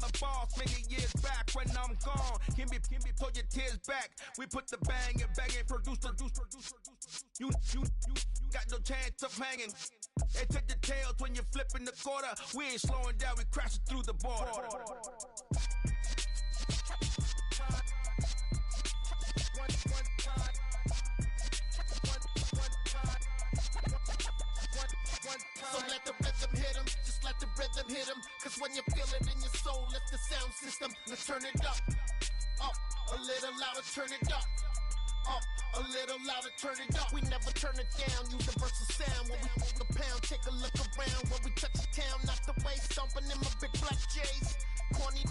the boss many years back. When I'm gone, can be pull your tears back. We put the bang and produce. You got no chance of hanging. They take the tails when you're flipping the quarter. We ain't slowing down, we crashing through the border. So let the rhythm hit him, just let the rhythm hit him. Cause when you feel it in your soul, lift the sound system. Let's turn it up, a little louder, turn it up. A little louder, turn it up. We never turn it down, universal sound. When we hold the pound, take a look around. When we touch the town, knock the way, stomping in my big black J's. Corny,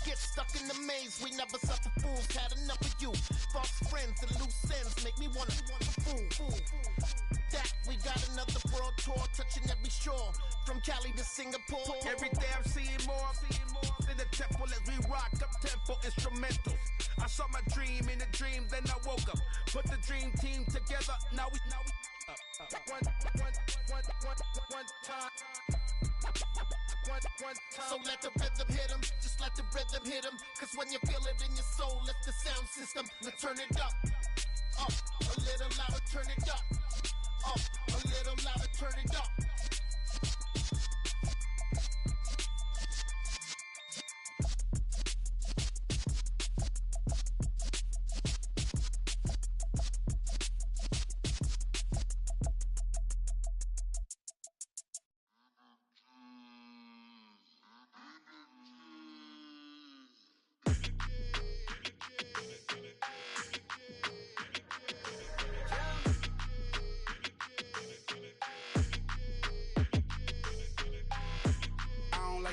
get stuck in the maze. We never suffer fools, had enough of you. False friends and loose ends make me wanna fool. That we got another world tour, touching every shore, from Cali to Singapore. Every day I'm seeing more in the temple as we rock up tempo instrumentals. I saw my dream in a dream, then I woke up. Put the dream team together, now we one time. So let the rhythm hit him, just let the rhythm hit him. Cause when you feel it in your soul, lift the sound system. Let's turn it up, a little louder, turn it up. A little louder, turn it up.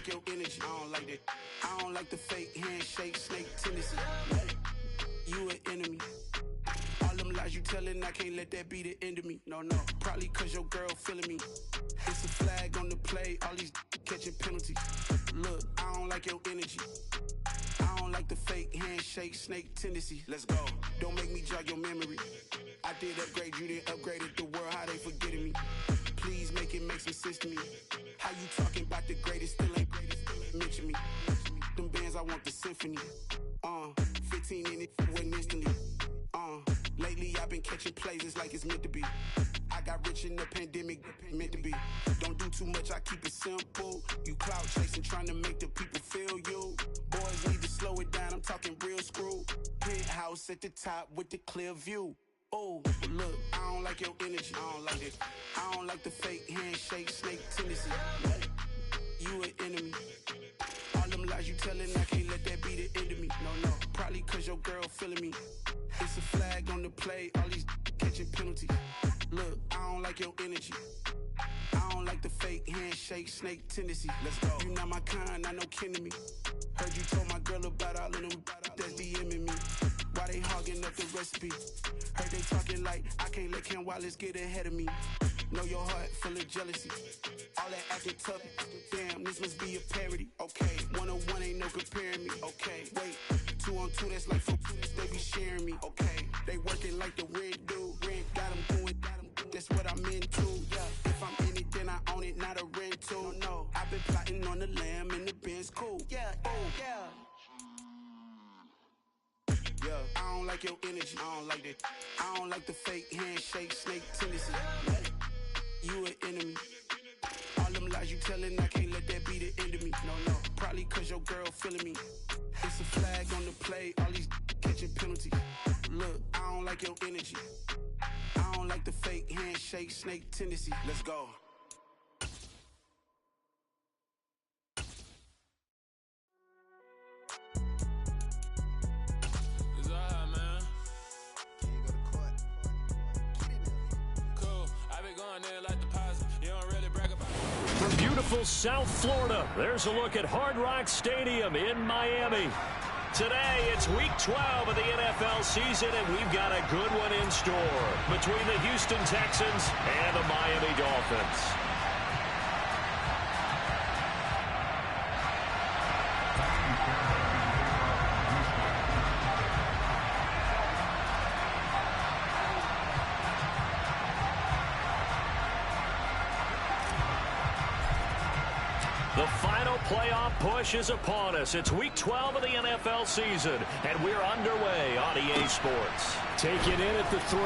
Your energy, I don't like that. I don't like the fake handshake, snake tendency. You an enemy. All them lies you telling, I can't let that be the end of me. No, probably cause your girl feeling me. It's a flag on the play, all these catching penalties. Look, I don't like your energy. I don't like the fake handshake, snake tendency. Let's go. Don't make me jog your memory. I did upgrade, you didn't upgrade it. The world, how they forgetting me. Please make it make some sense to me. How you talking about the greatest, still ain't mention me. Them bands, I want the symphony. 15 in it, wasn't instantly. Lately I've been catching plays, it's like it's meant to be. I got rich in the pandemic, meant to be. Don't do too much, I keep it simple. You clout chasing, trying to make the people feel you. Boys need to slow it down, I'm talking real screw. Penthouse at the top with the clear view. Oh, look, I don't like your energy, I don't like it. I don't like the fake handshake, snake tendency. You an enemy. All them lies you telling, I can't let that be the end of me. No, probably cause your girl feeling me. It's a flag on the play, all these catching penalties. Look, I don't like your energy. I don't like the fake handshake, snake tendency. Let's go. You not my kind, not no kin to me. Heard you told my girl about all of them that's DMing me. Why they hogging up the recipe? Heard they talking like I can't let Ken Wallace get ahead of me. Know your heart full of jealousy. All that acting tough, damn, this must be a parody. Okay, 101 ain't no comparing me. Okay, wait, 2 on 2, that's like 4, they be sharing me. Okay, they working like the red dude. Red got them doing, that's what I'm into. Yeah, if I'm in it, then I own it, not a rental. No, I've been plotting on the lamb and the Benz cool. Yeah, yeah. I don't like your energy, I don't like that. I don't like the fake handshake, snake tendency. You an enemy. All them lies you telling, I can't let that be the end of me. No, probably cause your girl feeling me. It's a flag on the play, all these catching penalties. Look, I don't like your energy. I don't like the fake handshake, snake tendency. Let's go. From beautiful South Florida, there's a look at Hard Rock Stadium in Miami. Today, it's Week 12 of the NFL season, and we've got a good one in store between the Houston Texans and the Miami Dolphins. The final playoff push is upon us. It's week 12 of the NFL season, and we're underway on EA Sports. Take it in at the 3.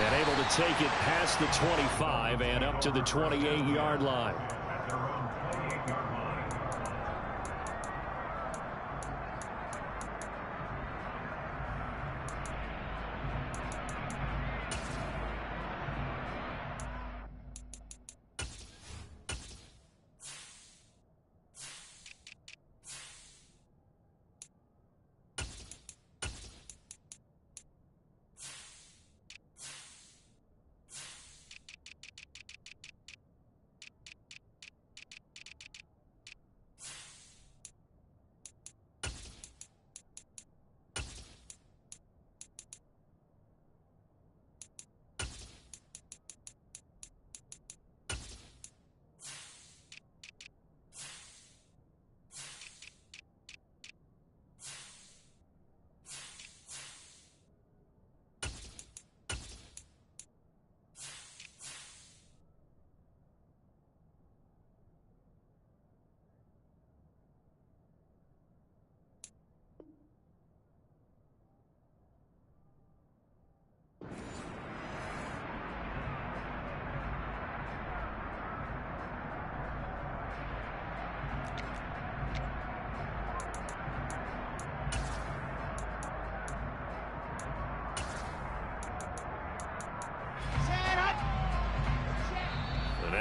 And able to take it past the 25 and up to the 28-yard line.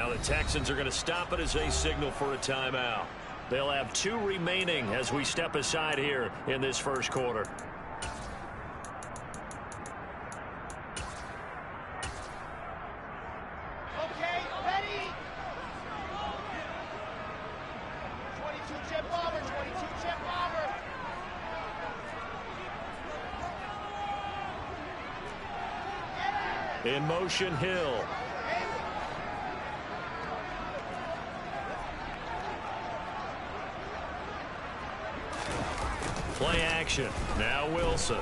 The Texans are going to stop it as they signal for a timeout. They'll have 2 remaining as we step aside here in this first quarter. Okay, ready? 22 jet bomber, 22 jet bomber. In motion, Hill. Play action. Now Wilson.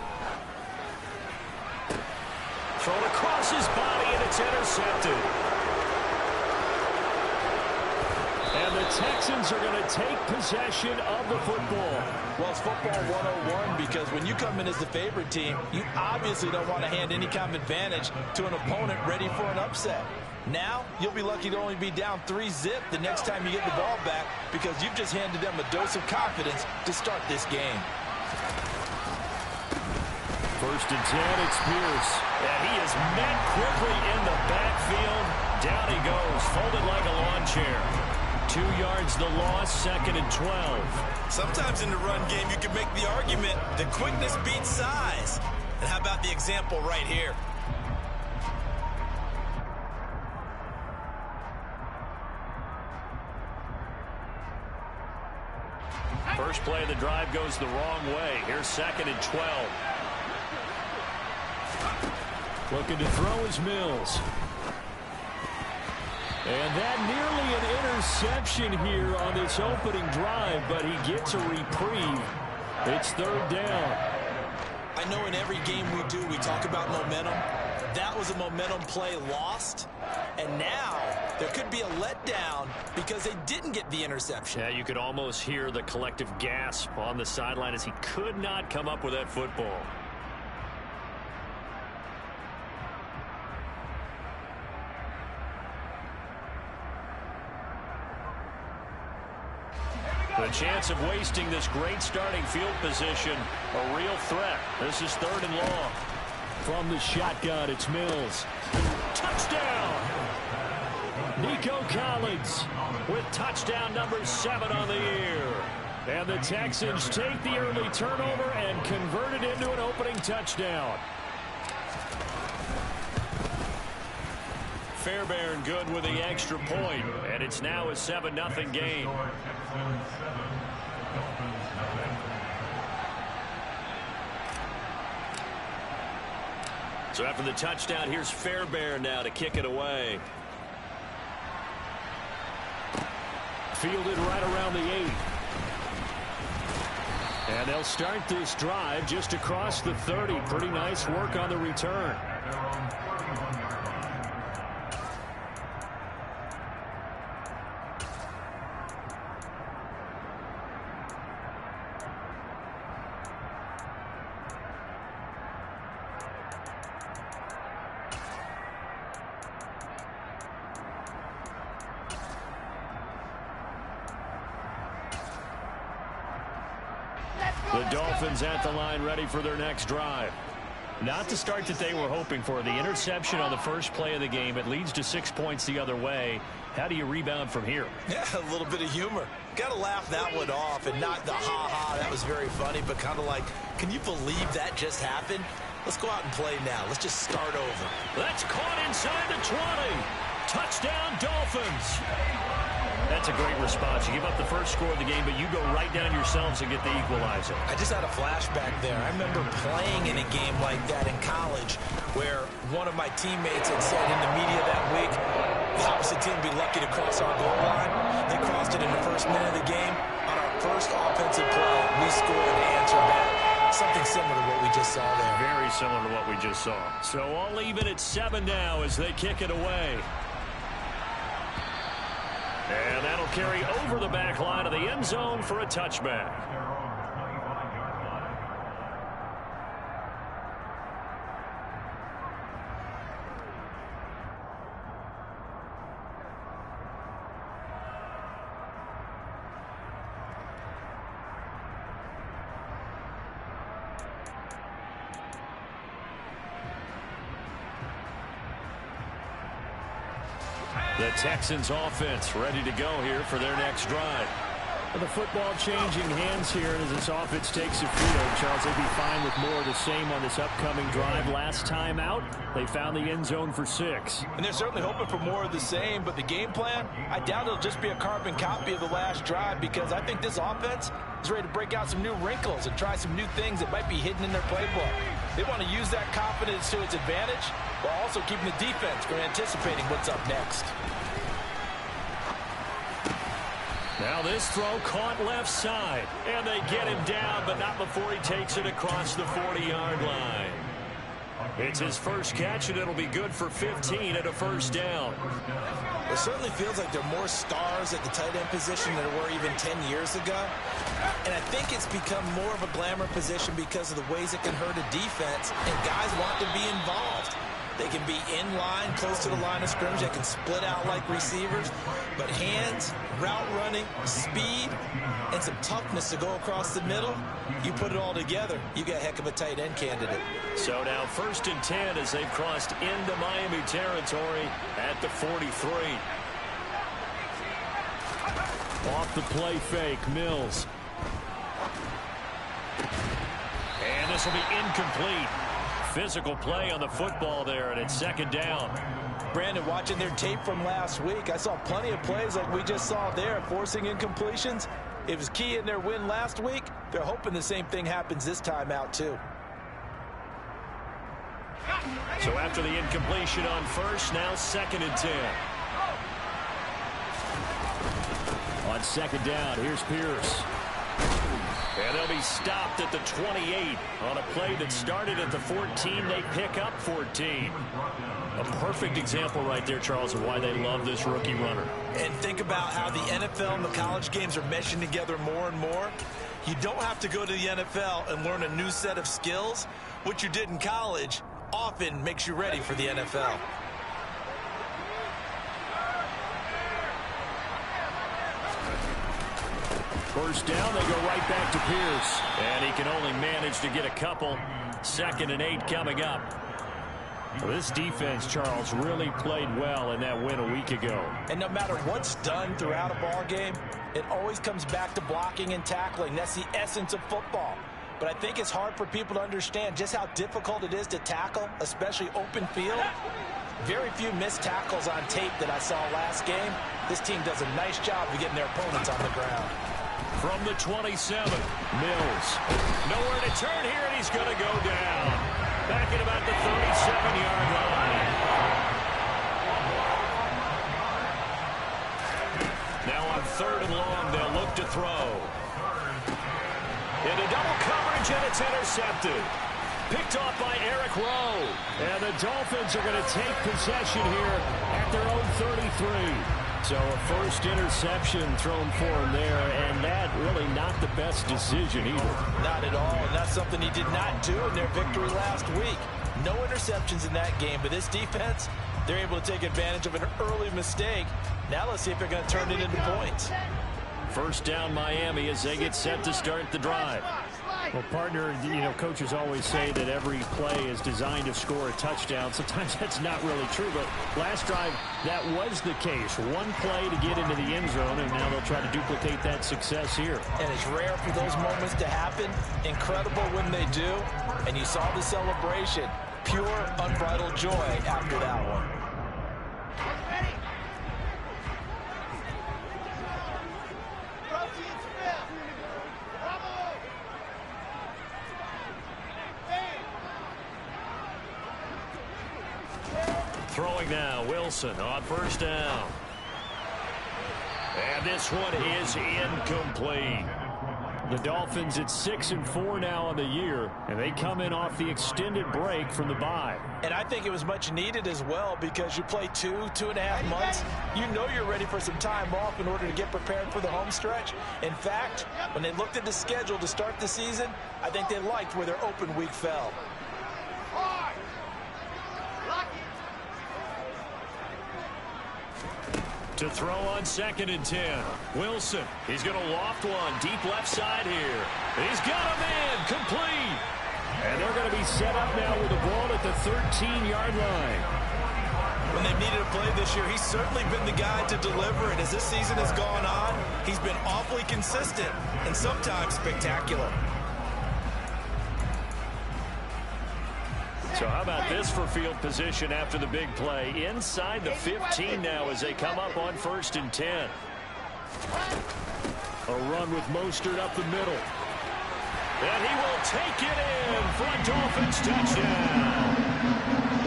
Thrown across his body, and it's intercepted. And the Texans are going to take possession of the football. Well, it's football 101 because when you come in as the favorite team, you obviously don't want to hand any kind of advantage to an opponent ready for an upset. Now, you'll be lucky to only be down 3-zip the next time you get the ball back because you've just handed them a dose of confidence to start this game. First and 10, it's Pierce. And he is met quickly in the backfield. Down he goes, folded like a lawn chair. 2 yards the loss, 2nd and 12. Sometimes in the run game, you can make the argument that quickness beats size. And how about the example right here? First play of the drive goes the wrong way. Here's 2nd and 12. Looking to throw is Mills. And that nearly an interception here on this opening drive, but he gets a reprieve. It's 3rd down. I know in every game we do, we talk about momentum. That was a momentum play lost. And now there could be a letdown because they didn't get the interception. Yeah, you could almost hear the collective gasp on the sideline as he could not come up with that football. The chance of wasting this great starting field position, a real threat. This is 3rd and long. From the shotgun, it's Mills. Touchdown! Nico Collins With touchdown number 7 on the year. And the Texans take the early turnover and convert it into an opening touchdown. Fairbairn good with the extra point, and it's now a 7-0 game. So after the touchdown, here's Fairbairn now to kick it away. Fielded right around the 8. And they'll start this drive just across the 30. Pretty nice work on the return. The Dolphins at the line, ready for their next drive. Not the start that they were hoping for. The interception on the first play of the game. It leads to 6 points the other way. How do you rebound from here? Yeah, a little bit of humor. Got to laugh that one off and not the ha-ha. That was very funny, but kind of like, can you believe that just happened? Let's go out and play now. Let's just start over. That's caught inside the 20. Touchdown, Dolphins. That's a great response. You give up the first score of the game, but you go right down yourselves and get the equalizer. I just had a flashback there. I remember playing in a game like that in college where one of my teammates had said in the media that week, the opposite team would be lucky to cross our goal line. They crossed it in the first minute of the game. On our first offensive play, we scored to answer back. Something similar to what we just saw there. Very similar to what we just saw. So I'll leave it at 7 now as they kick it away. And that'll carry over the back line of the end zone for a touchback. The Texans offense ready to go here for their next drive. The football changing hands here, and as this offense takes the field, Charles, they'd be fine with more of the same on this upcoming drive. Last time out, they found the end zone for 6. And they're certainly hoping for more of the same, but the game plan, I doubt it'll just be a carbon copy of the last drive, because I think this offense is ready to break out some new wrinkles and try some new things that might be hidden in their playbook. They want to use that confidence to its advantage while also keeping the defense from anticipating what's up next. Now this throw caught left side, and they get him down, but not before he takes it across the 40-yard line. It's his first catch, and it'll be good for 15 at a first down. It certainly feels like there are more stars at the tight end position than there were even 10 years ago. And I think it's become more of a glamour position because of the ways it can hurt a defense, and guys want to be involved. They can be in line, close to the line of scrimmage. They can split out like receivers. But hands, route running, speed, and some toughness to go across the middle, you put it all together, you got a heck of a tight end candidate. So now 1st and 10 as they've crossed into Miami territory at the 43. Off the play fake, Mills. And this will be incomplete. Physical play on the football there, and it's 2nd down. Brandon, watching their tape from last week, I saw plenty of plays like we just saw there, forcing incompletions. It was key in their win last week. They're hoping the same thing happens this time out, too. So after the incompletion on first, now 2nd and 10. On 2nd down, here's Pierce. And they'll be stopped at the 28 on a play that started at the 14. They pick up 14. A perfect example right there, Charles, of why they love this rookie runner. And think about how the NFL and the college games are meshing together more and more. You don't have to go to the NFL and learn a new set of skills. What you did in college often makes you ready for the NFL. First down, they go right back to Pierce. And he can only manage to get a couple. 2nd and 8 coming up. Well, this defense, Charles, really played well in that win a week ago. And no matter what's done throughout a ball game, it always comes back to blocking and tackling. That's the essence of football. But I think it's hard for people to understand just how difficult it is to tackle, especially open field. Very few missed tackles on tape that I saw last game. This team does a nice job of getting their opponents on the ground. From the 27, Mills. Nowhere to turn here, and he's going to go down. Back at about the 37-yard line. Now on 3rd and long, they'll look to throw. Into double coverage, and it's intercepted. Picked off by Eric Rowe. And the Dolphins are going to take possession here at their own 33. So a first interception thrown for him there, and that really not the best decision either. Not at all, and that's something he did not do in their victory last week. No interceptions in that game, but this defense, they're able to take advantage of an early mistake. Now let's see if they're going to turn it into points. First down Miami as they get set to start the drive. Well, partner, coaches always say that every play is designed to score a touchdown. Sometimes that's not really true, but last drive, that was the case. One play to get into the end zone, and now they'll try to duplicate that success here. And it's rare for those moments to happen. Incredible when they do. And you saw the celebration. Pure, unbridled joy after that one. Throwing now, Wilson on first down. And this one is incomplete. The Dolphins at 6-4 now on the year, and they come in off the extended break from the bye. And I think it was much needed as well, because you play 2.5 months. You know you're ready for some time off in order to get prepared for the home stretch. In fact, when they looked at the schedule to start the season, I think they liked where their open week fell. To throw on 2nd and 10. Wilson, he's going to loft one deep left side here. He's got him in, complete. And they're going to be set up now with the ball at the 13-yard line. When they've needed a play this year, he's certainly been the guy to deliver. And as this season has gone on, he's been awfully consistent and sometimes spectacular. So how about this for field position after the big play? Inside the 15 now as they come up on 1st and 10. A run with Mostert up the middle. And he will take it in for a Dolphins touchdown.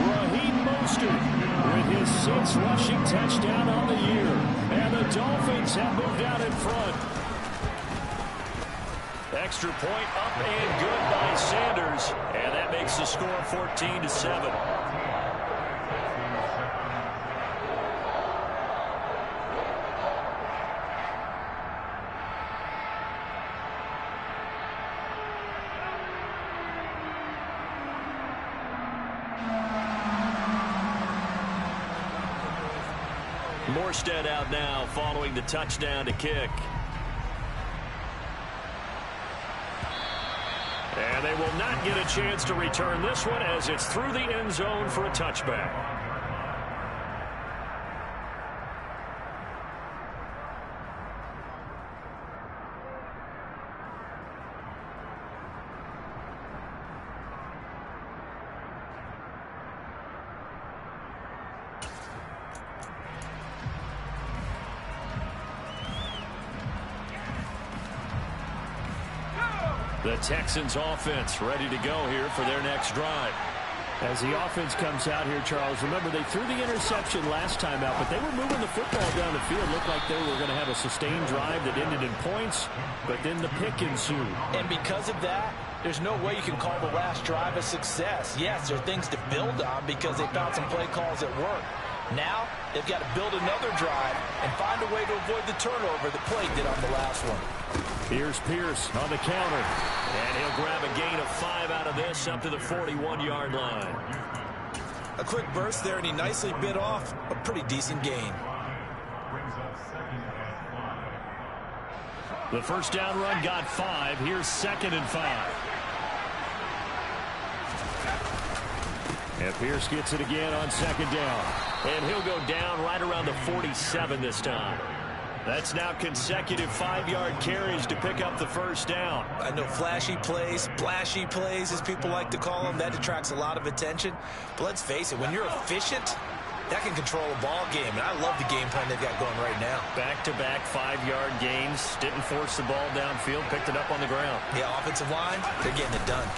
Raheem Mostert with his 6th rushing touchdown on the year. And the Dolphins have moved out in front. Extra point up and good by Sanders. And that makes the score 14-7. Morstead out now following the touchdown to kick. And they will not get a chance to return this one as it's through the end zone for a touchback. The Texans offense ready to go here for their next drive. As the offense comes out here, Charles, remember they threw the interception last time out, but they were moving the football down the field. Looked like they were going to have a sustained drive that ended in points, but then the pick ensued. And because of that, there's no way you can call the last drive a success. Yes, there are things to build on because they found some play calls that work. Now, they've got to build another drive and find a way to avoid the turnover the play did on the last one. Here's Pierce on the counter. And he'll grab a gain of 5 out of this up to the 41-yard line. A quick burst there, and he nicely bit off a pretty decent gain. The first down run got 5. Here's 2nd and 5. And Pierce gets it again on 2nd down. And he'll go down right around the 47 this time. That's now consecutive 5-yard carries to pick up the first down. I know flashy plays, splashy plays, as people like to call them, that attracts a lot of attention. But let's face it, when you're efficient, that can control a ball game. And I love the game plan they've got going right now. Back-to-back 5-yard gains. Didn't force the ball downfield. Picked it up on the ground. Yeah, offensive line, they're getting it done.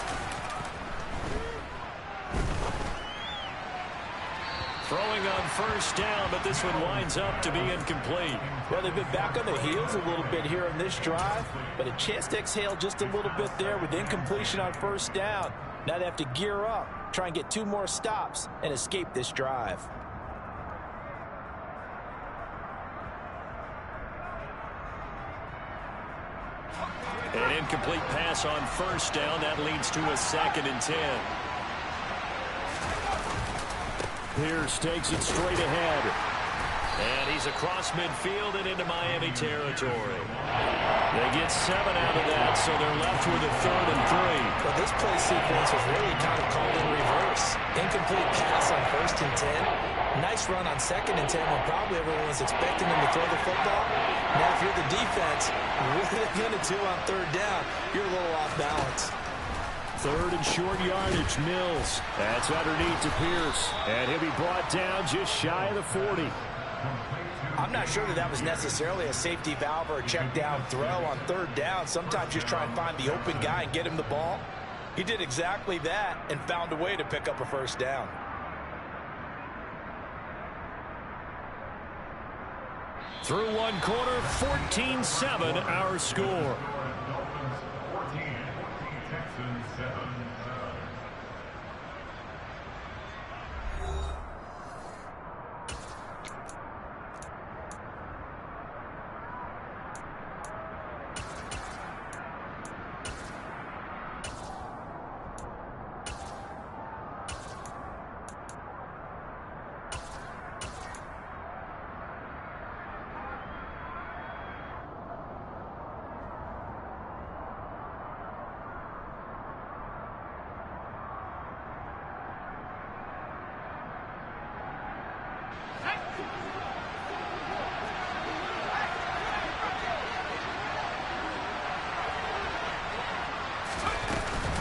Throwing on first down, but this one winds up to be incomplete. Well, they've been back on the heels a little bit here in this drive, but a chance to exhale just a little bit there with incompletion on first down. Now they have to gear up, try and get 2 more stops, and escape this drive. An incomplete pass on first down. That leads to a 2nd and 10. Pierce takes it straight ahead. And he's across midfield and into Miami territory. They get 7 out of that, so they're left with a 3rd and 3. Well, this play sequence was really kind of called in reverse. Incomplete pass on 1st and 10. Nice run on 2nd and 10 when probably everyone was expecting him to throw the football. Now, if you're the defense, what are they going to do on 3rd down? You're a little off balance. 3rd and short yardage, Mills. That's underneath to Pierce. And he'll be brought down just shy of the 40. I'm not sure that was necessarily a safety valve or a check down throw on 3rd down. Sometimes just try and find the open guy and get him the ball. He did exactly that and found a way to pick up a 1st down. Through one quarter, 14-7 our score.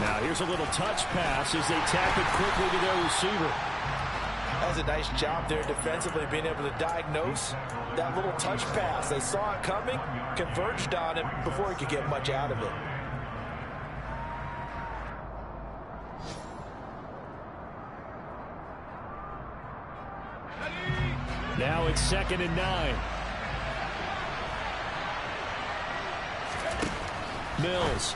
Now here's a little touch pass as they tap it quickly to their receiver. That was a nice job there defensively, being able to diagnose that little touch pass. They saw it coming, converged on him before he could get much out of it. Now it's 2nd and 9. Mills.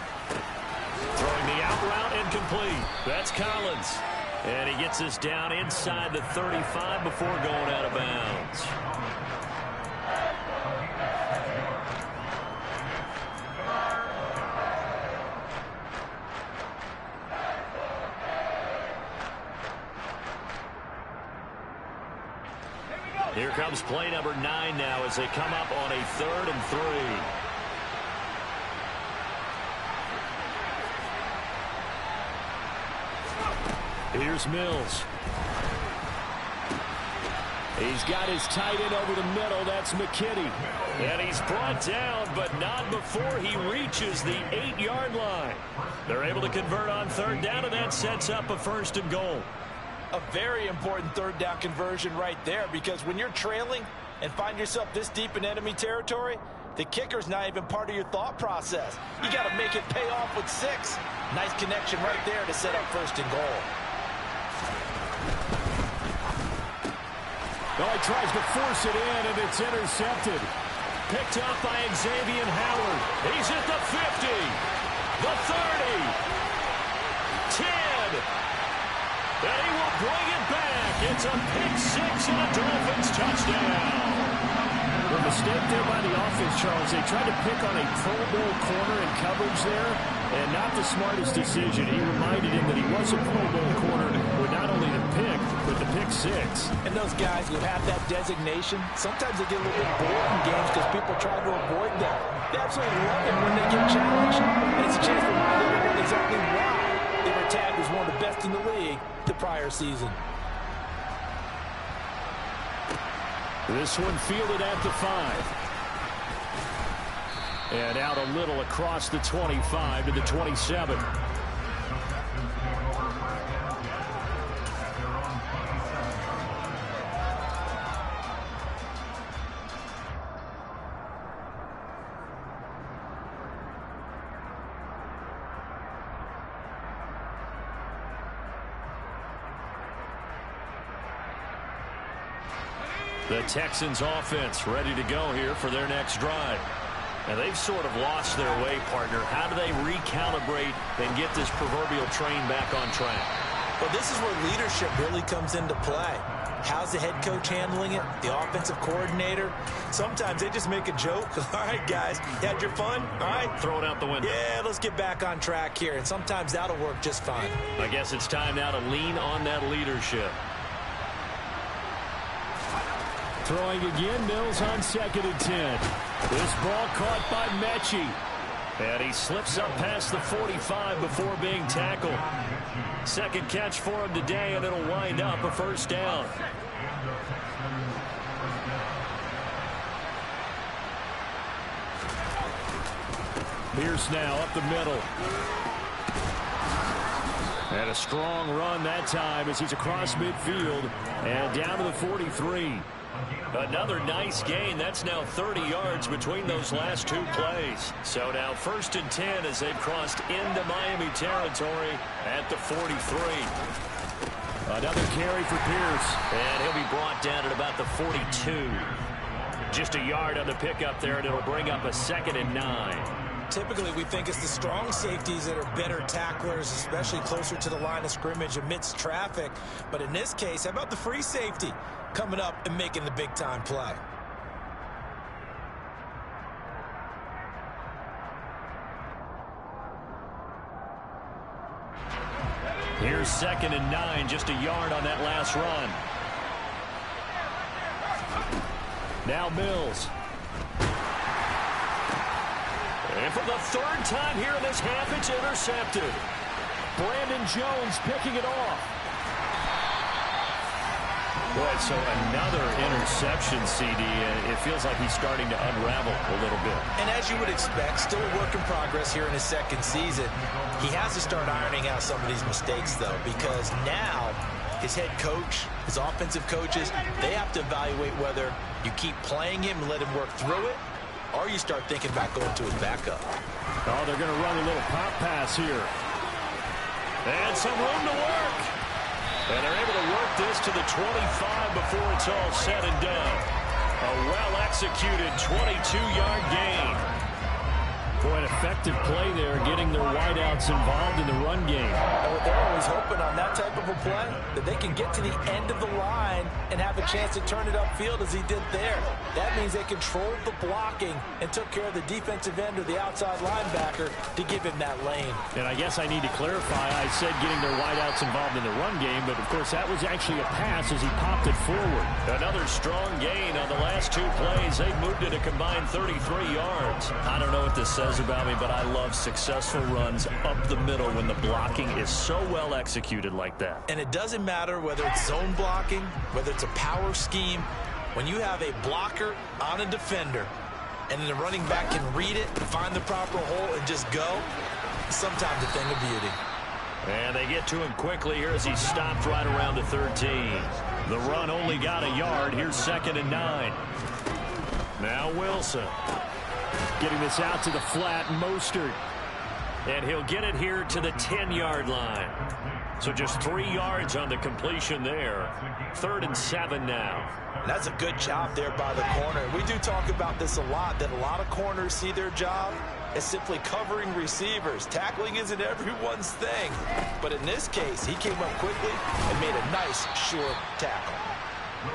Throwing the out route incomplete. That's Collins. And he gets us down inside the 35 before going out of bounds. Here comes play number 9 now as they come up on a 3rd and 3. Here's Mills. He's got his tight end over the middle. That's McKinney. And he's brought down, but not before he reaches the 8-yard line. They're able to convert on 3rd down, and that sets up a 1st and goal. A very important 3rd down conversion right there, because when you're trailing and find yourself this deep in enemy territory, the kicker's not even part of your thought process. You got to make it pay off with 6. Nice connection right there to set up 1st and goal. Oh, he tries to force it in, and it's intercepted. Picked up by Xavier Howard. He's at the 50, the 30, 10, and he will bring it back. It's a pick 6 and a Dolphins touchdown. The mistake there by the offense, Charles, they tried to pick on a Pro Bowl corner in coverage there, and not the smartest decision. He reminded him that he was a Pro Bowl corner with not only the pick, but the pick 6. And those guys who have that designation, sometimes they get a little bit bored in games because people try to avoid them. They absolutely love it when they get challenged. And it's a chance to remind everyone exactly why they were tagged as one of the best in the league the prior season. This one fielded at the 5. And out a little across the 25 to the 27. The Texans offense ready to go here for their next drive. And they've sort of lost their way, partner. How do they recalibrate and get this proverbial train back on track? Well, this is where leadership really comes into play. How's the head coach handling it? The offensive coordinator? Sometimes they just make a joke. All right, guys, you had your fun? All right. Throw it out the window. Yeah, let's get back on track here. And sometimes that'll work just fine. I guess it's time now to lean on that leadership. throwing again. Mills on 2nd and 10. This ball caught by Mechie. And he slips up past the 45 before being tackled. Second catch for him today, and it'll wind up a first down. Pierce now up the middle. And a strong run that time as he's across midfield and down to the 43. Another nice gain. That's now 30 yards between those last two plays. So now 1st and 10 as they've crossed into Miami territory at the 43. Another carry for Pierce. And he'll be brought down at about the 42. Just a yard on the pickup there, and it'll bring up a 2nd and 9. Typically, we think it's the strong safeties that are better tacklers, especially closer to the line of scrimmage amidst traffic. But in this case, how about the free safety coming up and making the big-time play? Here's 2nd and 9, just a yard on that last run. Now Mills. And for the 3rd time here in this half, it's intercepted. Brandon Jones picking it off. Boy, so another interception, CD. It feels like he's starting to unravel a little bit. And as you would expect, still a work in progress here in his 2nd season. He has to start ironing out some of these mistakes, though, because now his head coach, his offensive coaches, they have to evaluate whether you keep playing him and let him work through it, or you start thinking about going to his backup. Oh, they're going to run a little pop pass here. And some room to work. And they're able to work this to the 25 before it's all said and done. A well-executed 22-yard gain. Boy, an effective play there, getting their wideouts involved in the run game. And they're always hoping on that type of a play that they can get to the end of the line and have a chance to turn it upfield as he did there. That means they controlled the blocking and took care of the defensive end or the outside linebacker to give him that lane. And I guess I need to clarify, I said getting their wideouts involved in the run game, but of course that was actually a pass as he popped it forward. Another strong gain on the last two plays. They've moved it a combined 33 yards. I don't know what this says about me, but I love successful runs up the middle when the blocking is so well executed like that. And it doesn't matter whether it's zone blocking, whether it's a power scheme. When you have a blocker on a defender and then the running back can read it, find the proper hole, and just go, sometimes a thing of beauty. And they get to him quickly here as he stopped right around the 13. The run only got a yard. Here's 2nd and 9. Now Wilson. Getting this out to the flat, Mostert. And he'll get it here to the 10-yard line. So just 3 yards on the completion there. 3rd and 7 now. And that's a good job there by the corner. We do talk about this a lot, that a lot of corners see their job as simply covering receivers. Tackling isn't everyone's thing. But in this case, he came up quickly and made a nice, short tackle.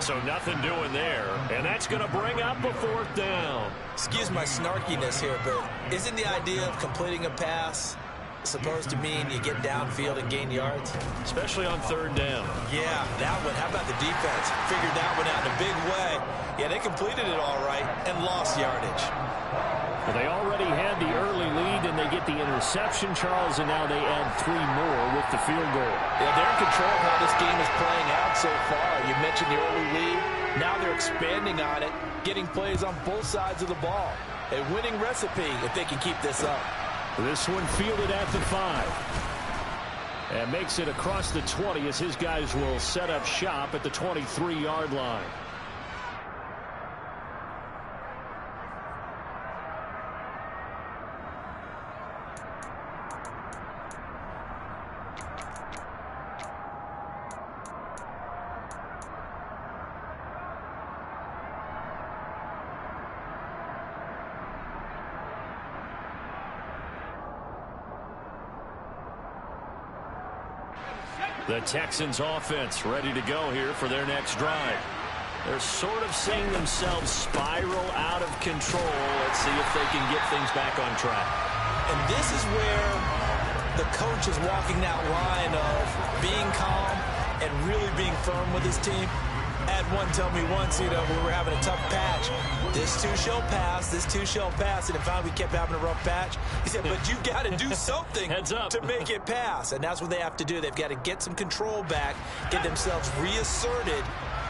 So nothing doing there, and that's going to bring up a 4th down. Excuse my snarkiness here, but isn't the idea of completing a pass supposed to mean you get downfield and gain yards? Especially on 3rd down. Yeah, that one. How about the defense? Figured that one out in a big way. Yeah, they completed it all right and lost yardage. Well, they already had the early lead, and they get the interception, Charles, and now they add 3 more with the field goal. Yeah, they're in control of how this game is playing out so far. You mentioned the early lead. Now they're expanding on it, getting plays on both sides of the ball. A winning recipe if they can keep this up. This one fielded at the 5. And makes it across the 20 as his guys will set up shop at the 23-yard line. The Texans offense ready to go here for their next drive. They're sort of seeing themselves spiral out of control. Let's see if they can get things back on track. And this is where the coach is walking that line of being calm and really being firm with his team. Had one tell me once, when we were having a tough patch, this too shall pass, this too shall pass, and if finally we kept having a rough patch, he said, but you've got to do something to make it pass, and that's what they have to do. They've got to get some control back, get themselves reasserted,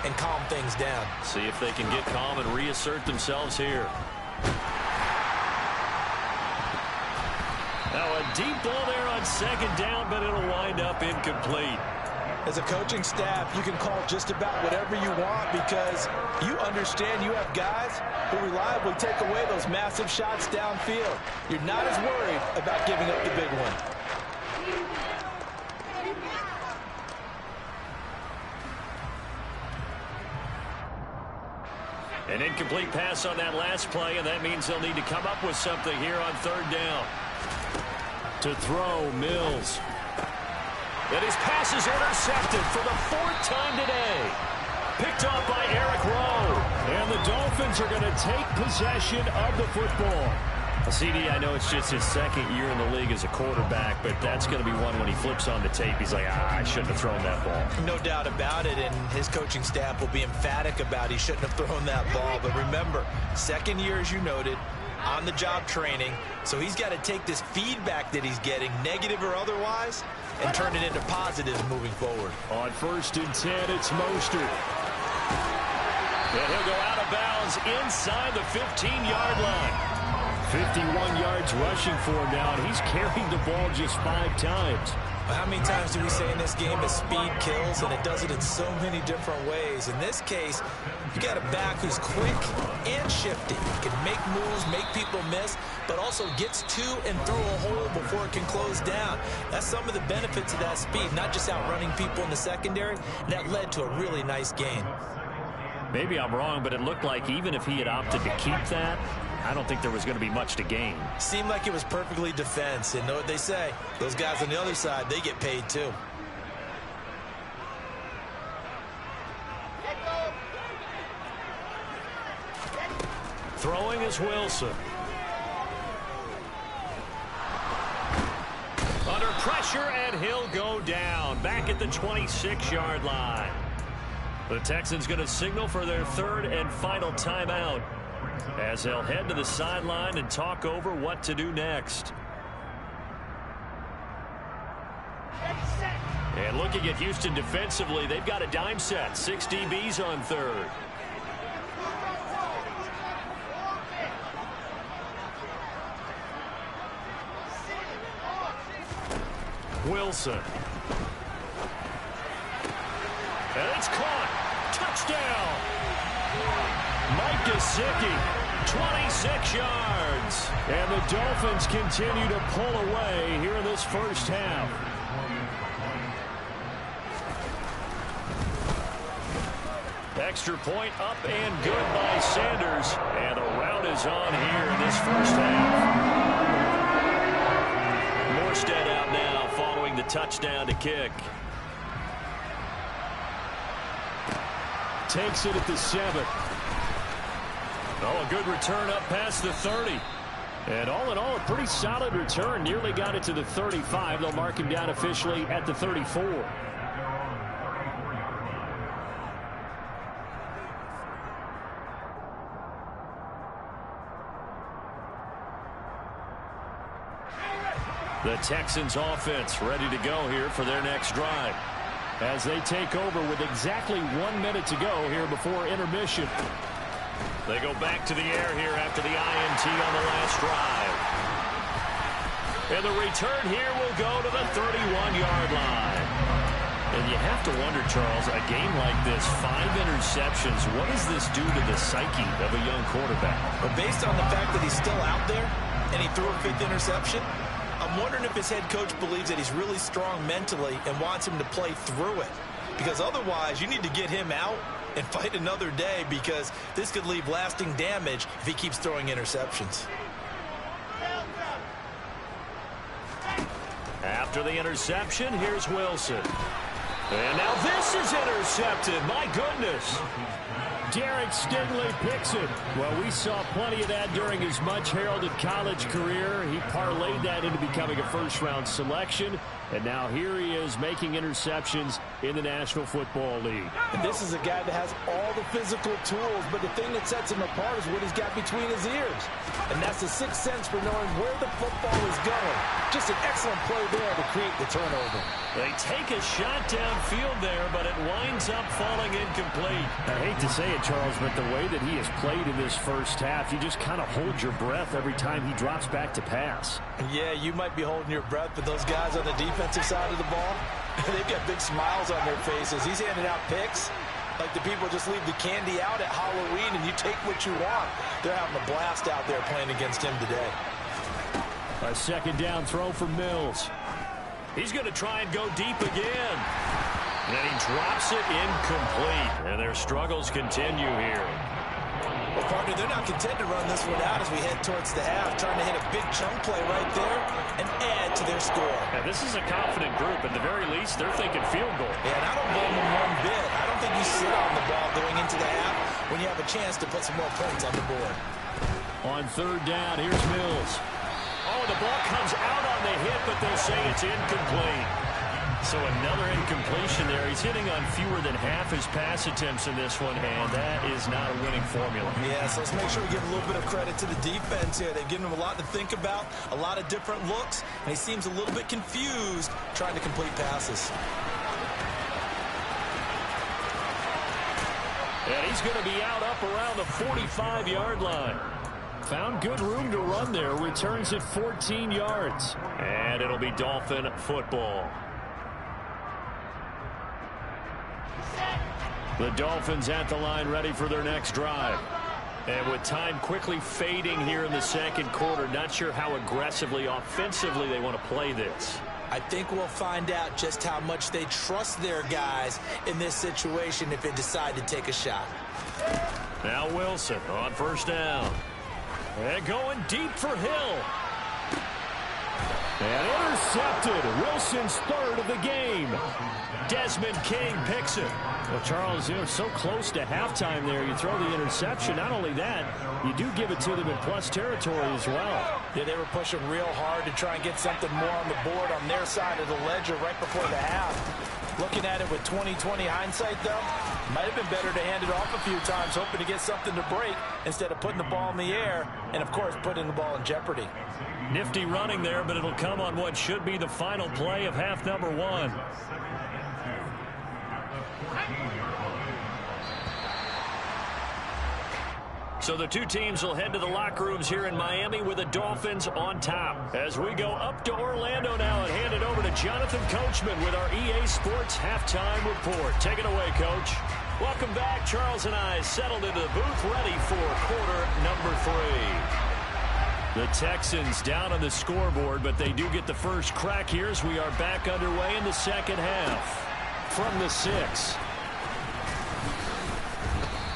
and calm things down. See if they can get calm and reassert themselves here. Now a deep ball there on second down, but it'll wind up incomplete. As a coaching staff, you can call just about whatever you want because you understand you have guys who reliably take away those massive shots downfield. You're not as worried about giving up the big one. An incomplete pass on that last play, and that means they'll need to come up with something here on third down. To throw, Mills. And his pass is intercepted for the fourth time today. Picked off by Eric Rowe. And the Dolphins are going to take possession of the football. CD, I know it's just his second year in the league as a quarterback, but that's going to be one when he flips on the tape. He's like, I shouldn't have thrown that ball. No doubt about it, and his coaching staff will be emphatic about he shouldn't have thrown that ball. But remember, second year, as you noted, on-the-job training, so he's got to take this feedback that he's getting, negative or otherwise, and turn it into positives moving forward. On 1st and 10, it's Mostert. And he'll go out of bounds inside the 15-yard line. 51 yards rushing for him now, and he's carried the ball just 5 times. How many times do we say in this game that speed kills, and it does it in so many different ways? In this case, you got a back who's quick and shifty. He can make moves, make people miss, but also gets to and through a hole before it can close down. That's some of the benefits of that speed, not just outrunning people in the secondary. That led to a really nice gain. Maybe I'm wrong, but it looked like even if he had opted to keep that, I don't think there was going to be much to gain. Seemed like it was perfectly defense. And know what they say? Those guys on the other side, they get paid too. Throwing is Wilson. Under pressure, and he'll go down. Back at the 26-yard line. The Texans going to signal for their third and final timeout, as they'll head to the sideline and talk over what to do next. And looking at Houston defensively, they've got a dime set. 6 DBs on third. Wilson. And it's caught. Touchdown. Mike Gesicki, 26 yards. And the Dolphins continue to pull away here in this first half. Extra point up and good by Sanders. And the rout is on here in this first half. Morstead out now following the touchdown to kick. Takes it at the 7. Oh, a good return up past the 30. And all in all, a pretty solid return. Nearly got it to the 35. They'll mark him down officially at the 34. The Texans offense ready to go here for their next drive, as they take over with exactly 1 minute to go here before intermission. They go back to the air here after the INT on the last drive. And the return here will go to the 31-yard line. And you have to wonder, Charles, a game like this, 5 interceptions, what does this do to the psyche of a young quarterback? Well, based on the fact that he's still out there and he threw a 5th interception, I'm wondering if his head coach believes that he's really strong mentally and wants him to play through it. Because otherwise, you need to get him out and fight another day, because this could leave lasting damage if he keeps throwing interceptions. After the interception, here's Wilson. And now this is intercepted. My goodness. Derek Stingley picks it. Well, we saw plenty of that during his much-heralded college career. He parlayed that into becoming a first-round selection. And now here he is making interceptions in the National Football League. And this is a guy that has all the physical tools, but the thing that sets him apart is what he's got between his ears. And that's the sixth sense for knowing where the football is going. Just an excellent play there to create the turnover. They take a shot downfield there, but it winds up falling incomplete. I hate to say it, Charles, but the way that he has played in this first half, you just kind of hold your breath every time he drops back to pass. Yeah, you might be holding your breath, but those guys on the defensive side of the ball, they've got big smiles on their faces. He's handing out picks like the people just leave the candy out at Halloween and you take what you want. They're having a blast out there playing against him today. A second down throw for Mills. He's going to try and go deep again. And he drops it incomplete. And their struggles continue here. Well, partner, they're not content to run this one out as we head towards the half, trying to hit a big chunk play right there and add to their score. And this is a confident group. At the very least, they're thinking field goal. Yeah, and I don't blame them one bit. I don't think you sit on the ball going into the half when you have a chance to put some more points on the board. On third down, here's Mills. Oh, the ball comes out on the hit, but they'll say it's incomplete. So another incompletion there. He's hitting on fewer than half his pass attempts in this one, and that is not a winning formula. Yeah, so let's make sure we give a little bit of credit to the defense here. They've given him a lot to think about, a lot of different looks, and he seems a little bit confused trying to complete passes. And he's going to be out up around the 45-yard line. Found good room to run there. Returns at 14 yards. And it'll be Dolphin football. The Dolphins at the line ready for their next drive. And with time quickly fading here in the second quarter, not sure how aggressively, offensively they want to play this. I think we'll find out just how much they trust their guys in this situation if they decide to take a shot. Now Wilson on first down. And going deep for Hill. And intercepted. Wilson's third of the game. Desmond King picks it. Well, Charles, so close to halftime there. You throw the interception. Not only that, you do give it to them in plus territory as well. Yeah, they were pushing real hard to try and get something more on the board on their side of the ledger right before the half. Looking at it with 20/20 hindsight, though, might have been better to hand it off a few times, hoping to get something to break instead of putting the ball in the air and, of course, putting the ball in jeopardy. Nifty running there, but it'll come on what should be the final play of half number one. So the two teams will head to the locker rooms here in Miami with the Dolphins on top. As we go up to Orlando now and hand it over to Jonathan Coachman with our EA Sports Halftime Report. Take it away, Coach. Welcome back. Charles and I settled into the booth ready for quarter number 3. The Texans down on the scoreboard, but they do get the first crack here as we are back underway in the second half. From the 6.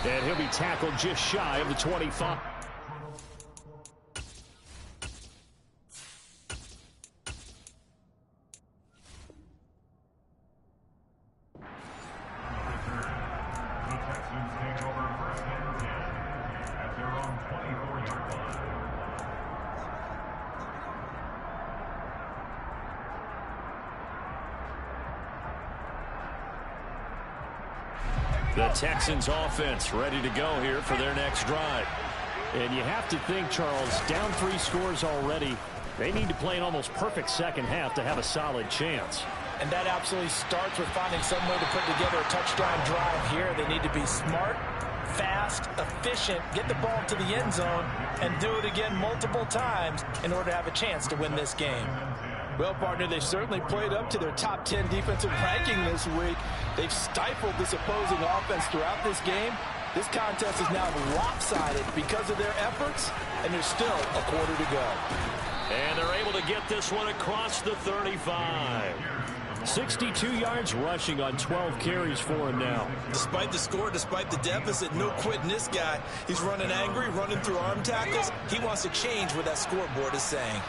And he'll be tackled just shy of the 25. The Texans offense ready to go here for their next drive. And you have to think, Charles, down 3 scores already. They need to play an almost perfect second half to have a solid chance. And that absolutely starts with finding some way to put together a touchdown drive here. They need to be smart, fast, efficient, get the ball to the end zone, and do it again multiple times in order to have a chance to win this game. Well, partner, they've certainly played up to their top 10 defensive ranking this week. They've stifled this opposing offense throughout this game. This contest is now lopsided because of their efforts, and there's still a quarter to go. And they're able to get this one across the 35. 62 yards rushing on 12 carries for him now. Despite the score, despite the deficit, no quitting this guy. He's running angry, running through arm tackles. He wants to change what that scoreboard is saying.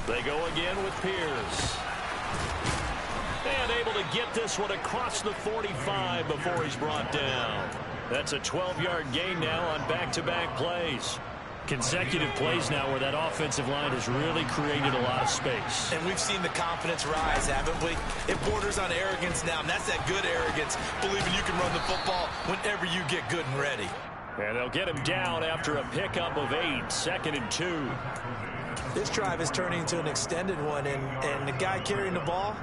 They go again with Pierce. And able to get this one across the 45 before he's brought down. That's a 12-yard gain now on back-to-back plays. Consecutive plays now where that offensive line has really created a lot of space. And we've seen the confidence rise, haven't we? It borders on arrogance now, and that's that good arrogance, believing you can run the football whenever you get good and ready. And they'll get him down after a pickup of 8, 2nd and 2. This drive is turning into an extended one, and the guy carrying the ball,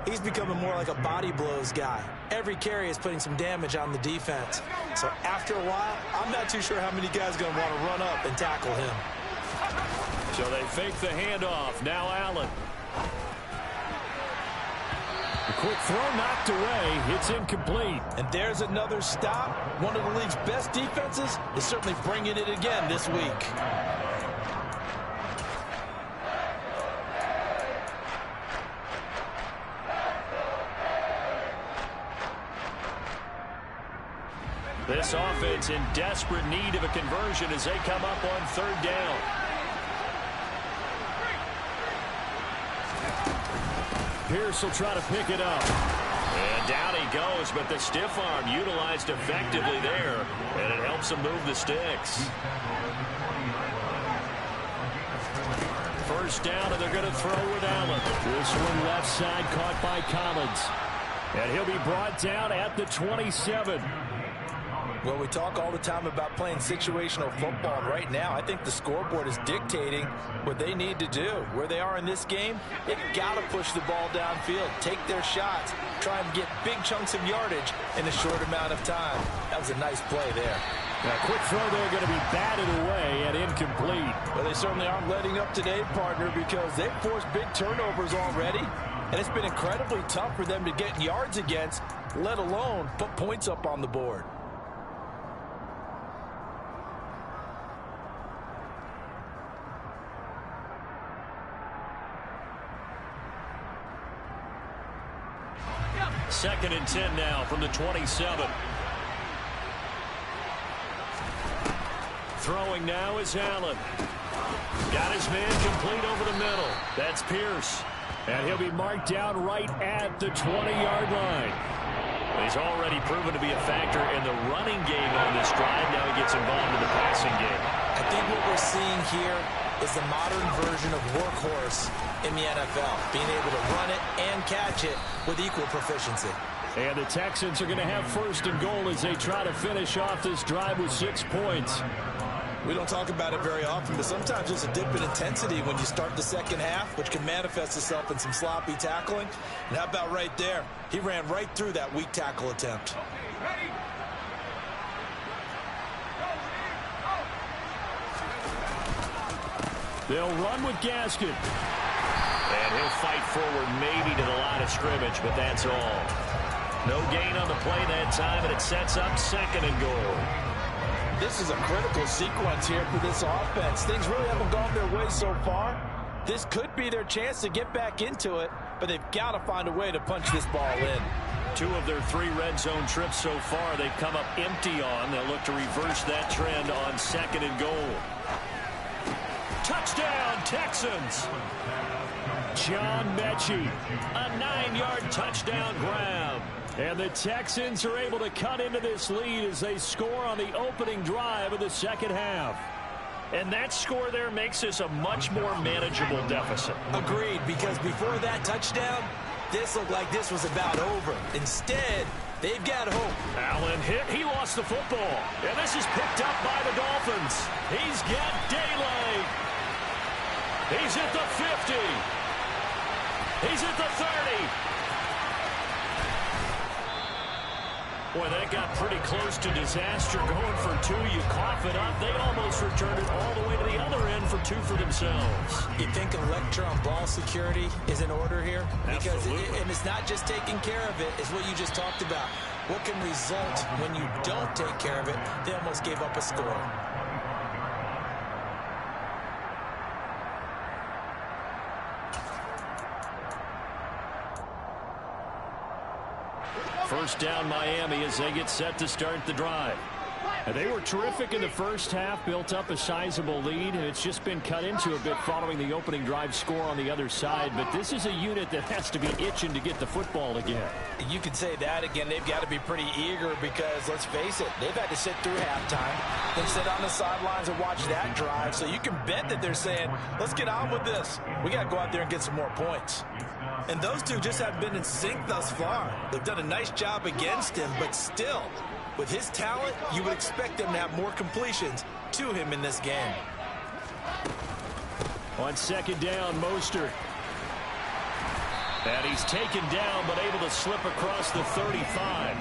he's becoming more like a body blows guy. Every carry is putting some damage on the defense. So after a while, I'm not too sure how many guys are going to want to run up and tackle him. So they fake the handoff. Now Allen. A quick throw knocked away. It's incomplete. And there's another stop. One of the league's best defenses is certainly bringing it again this week. This offense in desperate need of a conversion as they come up on 3rd down. Pierce will try to pick it up. And down he goes, but the stiff arm utilized effectively there, and it helps him move the sticks. 1st down, and they're going to throw with Allen. This one left side caught by Collins. And he'll be brought down at the 27. Well, we talk all the time about playing situational football, and right now I think the scoreboard is dictating what they need to do. Where they are in this game, they've got to push the ball downfield, take their shots, try and get big chunks of yardage in a short amount of time. That was a nice play there. Now, quick throw there going to be batted away and incomplete. Well, they certainly aren't letting up today, partner, because they've forced big turnovers already, and it's been incredibly tough for them to get yards against, let alone put points up on the board. Second and 10 now from the 27. Throwing now is Allen. Got his man complete over the middle. That's Pierce. And he'll be marked down right at the 20-yard line. He's already proven to be a factor in the running game on this drive. Now he gets involved in the passing game. I think what we're seeing here is the modern version of workhorse in the NFL, being able to run it and catch it with equal proficiency. And the Texans are going to have 1st and goal as they try to finish off this drive with 6 points. We don't talk about it very often, but sometimes there's a dip in intensity when you start the second half, which can manifest itself in some sloppy tackling. And how about right there? He ran right through that weak tackle attempt. They'll run with Gaskin. And he'll fight forward maybe to the line of scrimmage, but that's all. No gain on the play that time, and it sets up 2nd and goal. This is a critical sequence here for this offense. Things really haven't gone their way so far. This could be their chance to get back into it, but they've got to find a way to punch this ball in. 2 of their 3 red zone trips so far they've come up empty on. They'll look to reverse that trend on 2nd and goal. Touchdown, Texans! John Mechie, a 9-yard touchdown grab. And the Texans are able to cut into this lead as they score on the opening drive of the second half. And that score there makes this a much more manageable deficit. Agreed, because before that touchdown, this looked like this was about over. Instead, they've got hope. Allen hit. He lost the football. And this is picked up by the Dolphins. He's got daylight. He's at the 50. He's at the 30. Boy, that got pretty close to disaster. Going for 2, you cough it up. They almost returned it all the way to the other end for 2 for themselves. You think a lecture on ball security is in order here? Because and it's not just taking care of it, it's what you just talked about. What can result when you don't take care of it? They almost gave up a score. First down Miami as they get set to start the drive. They were terrific in the first half, built up a sizable lead, and it's just been cut into a bit following the opening drive score on the other side. But this is a unit that has to be itching to get the football again. You can say that again. They've got to be pretty eager because, let's face it, they've had to sit through halftime, then sit on the sidelines and watch that drive. So you can bet that they're saying, let's get on with this. We got to go out there and get some more points. And those two just haven't been in sync thus far. They've done a nice job against him, but still, with his talent, you would expect them to have more completions to him in this game. On second down, Mostert. And he's taken down, but able to slip across the 35.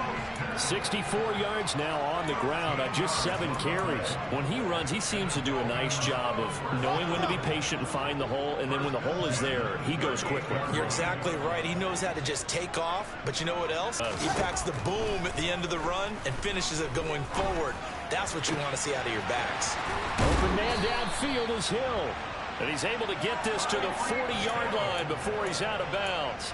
64 yards now on the ground on just 7 carries. When he runs, he seems to do a nice job of knowing when to be patient and find the hole, and then when the hole is there, he goes quickly. You're exactly right. He knows how to just take off, but you know what else? He packs the boom at the end of the run and finishes it going forward. That's what you want to see out of your backs. Open man downfield is Hill. And he's able to get this to the 40-yard line before he's out of bounds.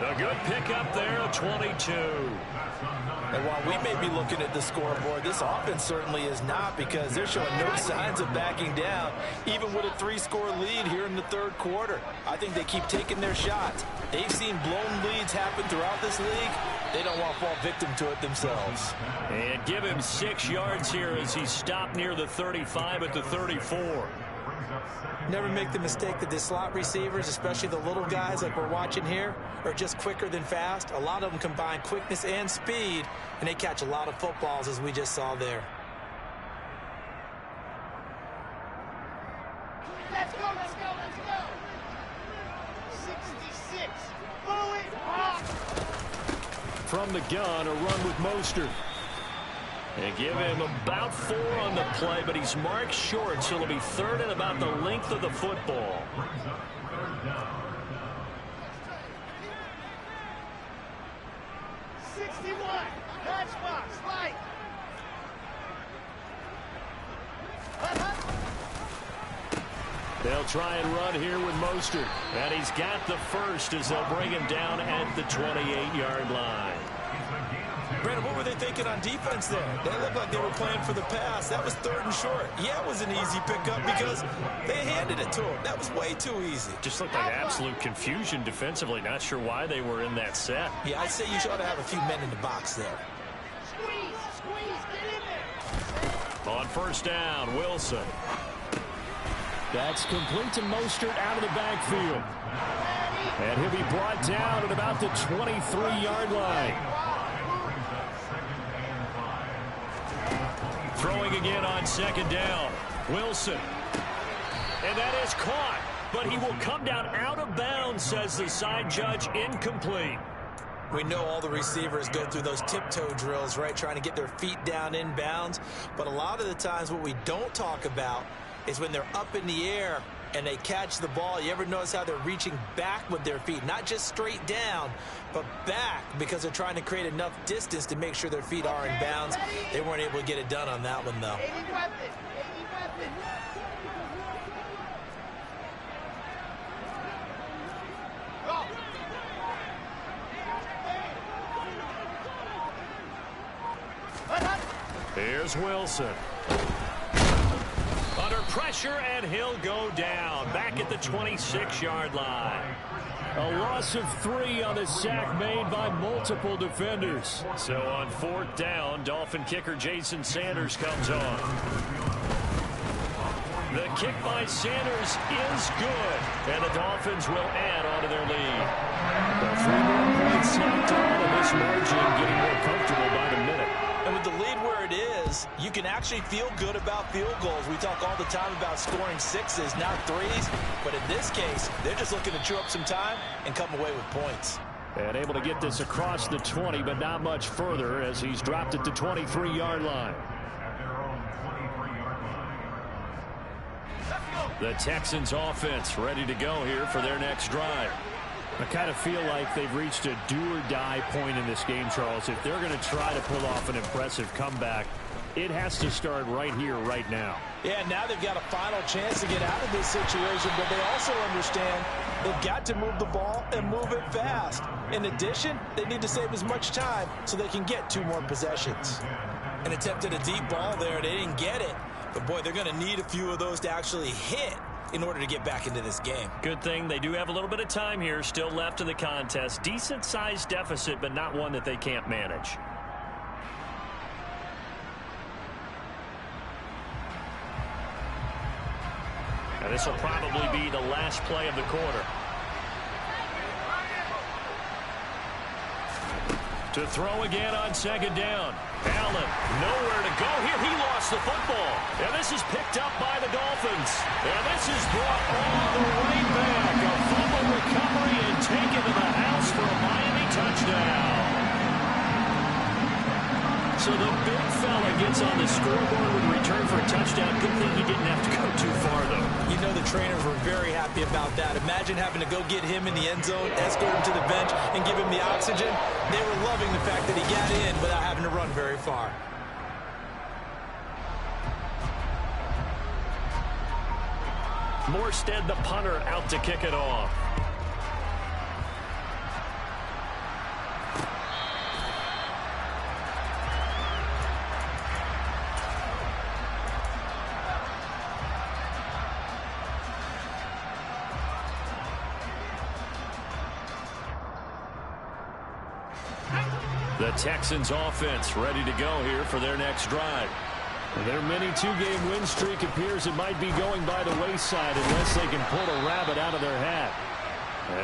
A good pickup there, a 22. And while we may be looking at the scoreboard, this offense certainly is not, because they're showing no signs of backing down, even with a 3-score lead here in the third quarter. I think they keep taking their shots. They've seen blown leads happen throughout this league. They don't want to fall victim to it themselves. And give him 6 yards here as he stopped near the 35 at the 34. Never make the mistake that the slot receivers, especially the little guys like we're watching here, are just quicker than fast. A lot of them combine quickness and speed, and they catch a lot of footballs, as we just saw there. Let's go, let's go, let's go. 66. Blow it up. From the gun, a run with Mostert. They give him about 4 on the play, but he's marked short, so it'll be third and about the length of the football. They'll try and run here with Mostert. And he's got the first as they'll bring him down at the 28-yard line. Brandon, what were they thinking on defense there? They looked like they were playing for the pass. That was third and short. Yeah, it was an easy pickup because they handed it to him. That was way too easy. Just looked like absolute confusion defensively. Not sure why they were in that set. Yeah, I'd say you should have a few men in the box there. Squeeze, get in there. On first down, Wilson. That's complete to Mostert out of the backfield. And he'll be brought down at about the 23-yard line. Throwing again on second down. Wilson. And that is caught. But he will come down out of bounds, says the side judge. Incomplete. We know all the receivers go through those tiptoe drills, right, trying to get their feet down in bounds. But a lot of the times what we don't talk about is when they're up in the air and they catch the ball. You ever notice how they're reaching back with their feet? Not just straight down, but back, because they're trying to create enough distance to make sure their feet are in bounds. They weren't able to get it done on that one, though. Here's Wilson. Under pressure, and he'll go down. Back at the 26-yard line. A loss of 3 on the sack made by multiple defenders. So on fourth down, Dolphin kicker Jason Sanders comes on. The kick by Sanders is good, and the Dolphins will add on to their lead. The 3 more points knocked on in this margin, getting more comfortable by the minute. And with the lead where it is, you can actually feel good about field goals. We talk all the time about scoring 6s, not 3s. But in this case, they're just looking to chew up some time and come away with points. And able to get this across the 20, but not much further as he's dropped at the 23-yard line. The Texans offense ready to go here for their next drive. I kind of feel like they've reached a do-or-die point in this game, Charles. If they're going to try to pull off an impressive comeback, it has to start right here, right now. Yeah, now they've got a final chance to get out of this situation, but they also understand they've got to move the ball and move it fast. In addition, they need to save as much time so they can get 2 more possessions. and attempted a deep ball there. They didn't get it. But, boy, they're going to need a few of those to actually hit in order to get back into this game. Good thing they do have a little bit of time here still left in the contest. Decent-sized deficit, but not one that they can't manage. And this will probably be the last play of the quarter. To throw again on second down. Allen, nowhere to go here. He lost the football. And this is picked up by the Dolphins. And this is brought all the way back. A fumble recovery and taken to the house for a Miami touchdown. So the big fella gets on the scoreboard with a return for a touchdown. Good thing he didn't have to go too far, though. You know the trainers were very happy about that. Imagine having to go get him in the end zone, escort him to the bench, and give him the oxygen. They were loving the fact that he got in without having to run very far. Morstead, the punter, out to kick it off. The Texans offense ready to go here for their next drive. Their mini two-game win streak appears it might be going by the wayside unless they can pull a rabbit out of their hat.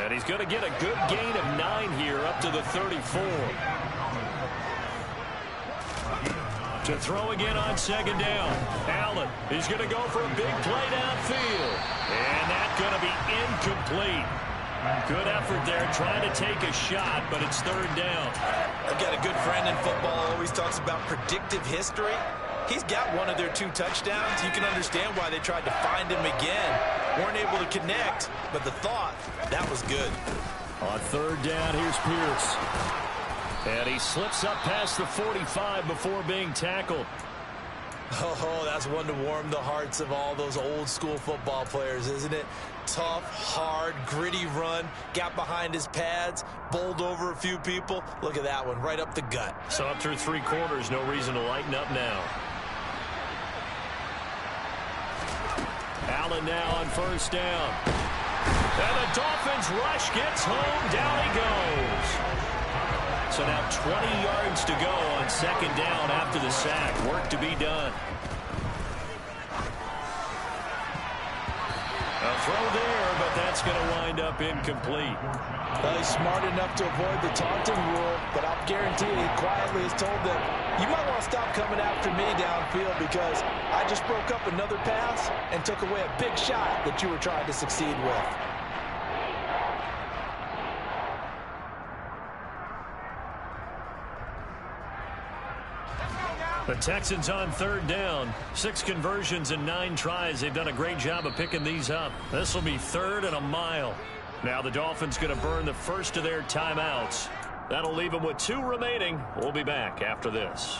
And he's going to get a good gain of 9 here up to the 34. To throw again on second down. Allen, he's going to go for a big play downfield. And that's going to be incomplete. Good effort there trying to take a shot, but it's third down. I've got a good friend in football, always talks about predictive history. He's got one of their 2 touchdowns. You can understand why they tried to find him again. Weren't able to connect, but the thought, that was good. On third down, here's Pierce. And he slips up past the 45 before being tackled. Oh, that's one to warm the hearts of all those old school football players, isn't it? Tough, hard, gritty run, got behind his pads, bowled over a few people. Look at that one, right up the gut. So up through 3 quarters, no reason to lighten up now. Allen now on first down. And the Dolphins rush gets home, down he goes. So now 20 yards to go on second down after the sack. Work to be done. A throw there, but that's going to wind up incomplete. Well, he's smart enough to avoid the taunting rule, but I'll guarantee you he quietly has told them, you might want to stop coming after me downfield because I just broke up another pass and took away a big shot that you were trying to succeed with. The Texans on third down. 6 conversions and 9 tries. They've done a great job of picking these up. This will be third and a mile. Now the Dolphins going to burn the first of their timeouts. That'll leave them with 2 remaining. We'll be back after this.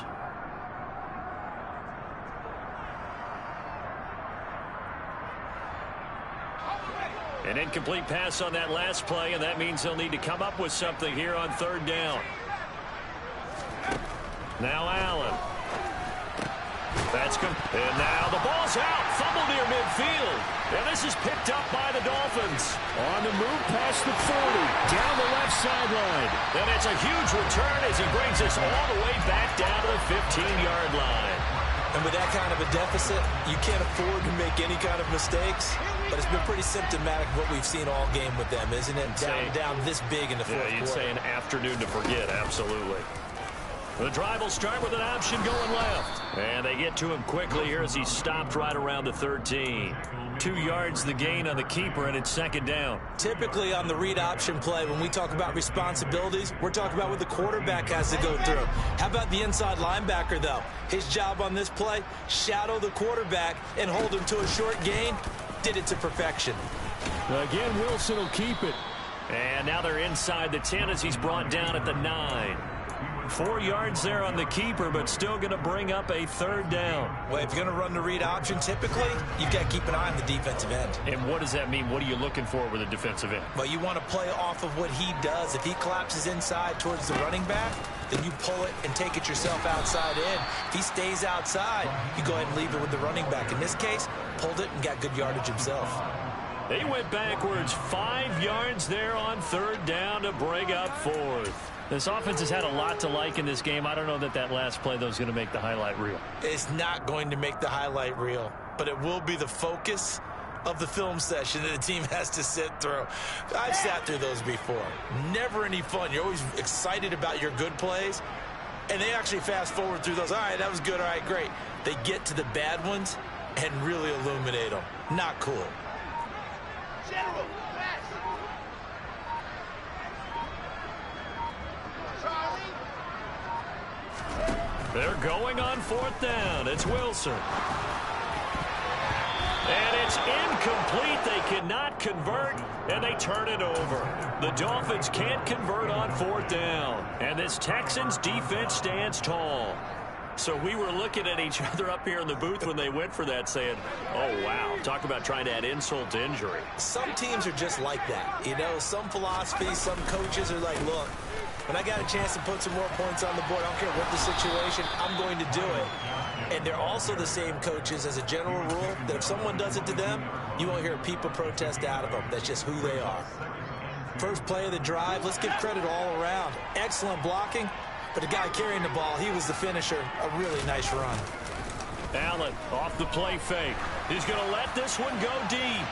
An incomplete pass on that last play, and that means they'll need to come up with something here on third down. Now Allen. That's good. And now the ball's out. Fumble near midfield. And this is picked up by the Dolphins. On the move past the 40. Down the left sideline. And it's a huge return as he brings us all the way back down to the 15-yard line. And with that kind of a deficit, you can't afford to make any kind of mistakes. But it's been pretty symptomatic of what we've seen all game with them, isn't it? Down this big in the fourth quarter. You'd say an afternoon to forget, absolutely. The drive will start with an option going left. And they get to him quickly here as he stopped right around the 13. 2 yards the gain on the keeper, and it's second down. Typically on the read option play, when we talk about responsibilities, we're talking about what the quarterback has to go through. How about the inside linebacker, though? His job on this play, shadow the quarterback and hold him to a short gain. Did it to perfection. Again, Wilson will keep it. And now they're inside the 10 as he's brought down at the 9. 4 yards there on the keeper, but still going to bring up a third down. Well, if you're going to run the read option, typically, you've got to keep an eye on the defensive end. And what does that mean? What are you looking for with a defensive end? Well, you want to play off of what he does. If he collapses inside towards the running back, then you pull it and take it yourself outside in. If he stays outside, you go ahead and leave it with the running back. In this case, pulled it and got good yardage himself. They went backwards 5 yards there on third down to bring up fourth. This offense has had a lot to like in this game. I don't know that that last play, though, is going to make the highlight reel. It's not going to make the highlight reel, but it will be the focus of the film session that the team has to sit through. I've sat through those before. Never any fun. You're always excited about your good plays, and they actually fast forward through those. All right, that was good. All right, great. They get to the bad ones and really illuminate them. Not cool. General, They're going on fourth down. It's Wilson. And it's incomplete. They cannot convert, and they turn it over. The Dolphins can't convert on fourth down, and this Texans defense stands tall. So we were looking at each other up here in the booth when they went for that saying, oh, wow, talk about trying to add insult to injury. Some teams are just like that. You know, some philosophies, some coaches are like, look, when I got a chance to put some more points on the board, I don't care what the situation, I'm going to do it. And they're also the same coaches as a general rule that if someone does it to them, you won't hear a peep of protest out of them. That's just who they are. First play of the drive, let's give credit all around. Excellent blocking. But the guy carrying the ball, he was the finisher. A really nice run. Allen off the play fake. He's going to let this one go deep.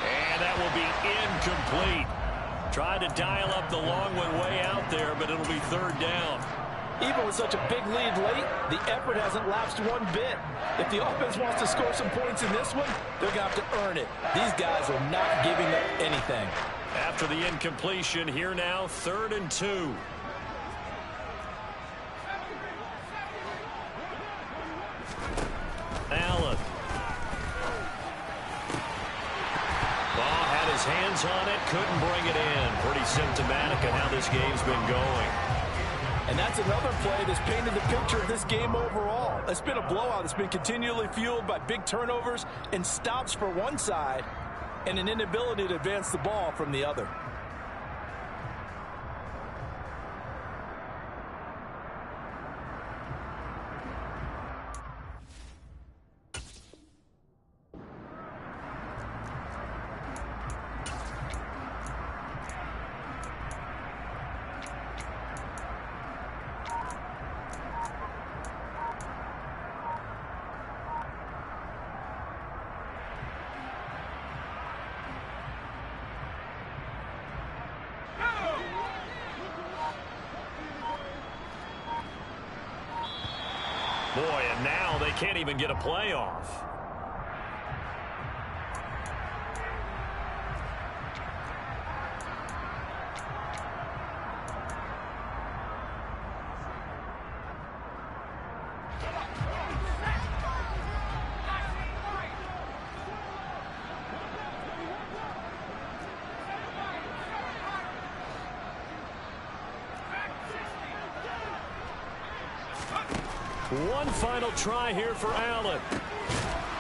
And that will be incomplete. Tried to dial up the long one way out there, but it'll be third down. Even with such a big lead late, the effort hasn't lapsed one bit. If the offense wants to score some points in this one, they're going to have to earn it. These guys are not giving up anything. After the incompletion, here now, 3rd and 2. Allen. Ball had his hands on it, couldn't bring it in. Pretty symptomatic of how this game's been going. And that's another play that's painted the picture of this game overall. It's been a blowout. It's been continually fueled by big turnovers and stops for one side and an inability to advance the ball from the other. Boy, and now they can't even get a playoff. One final try here for Allen.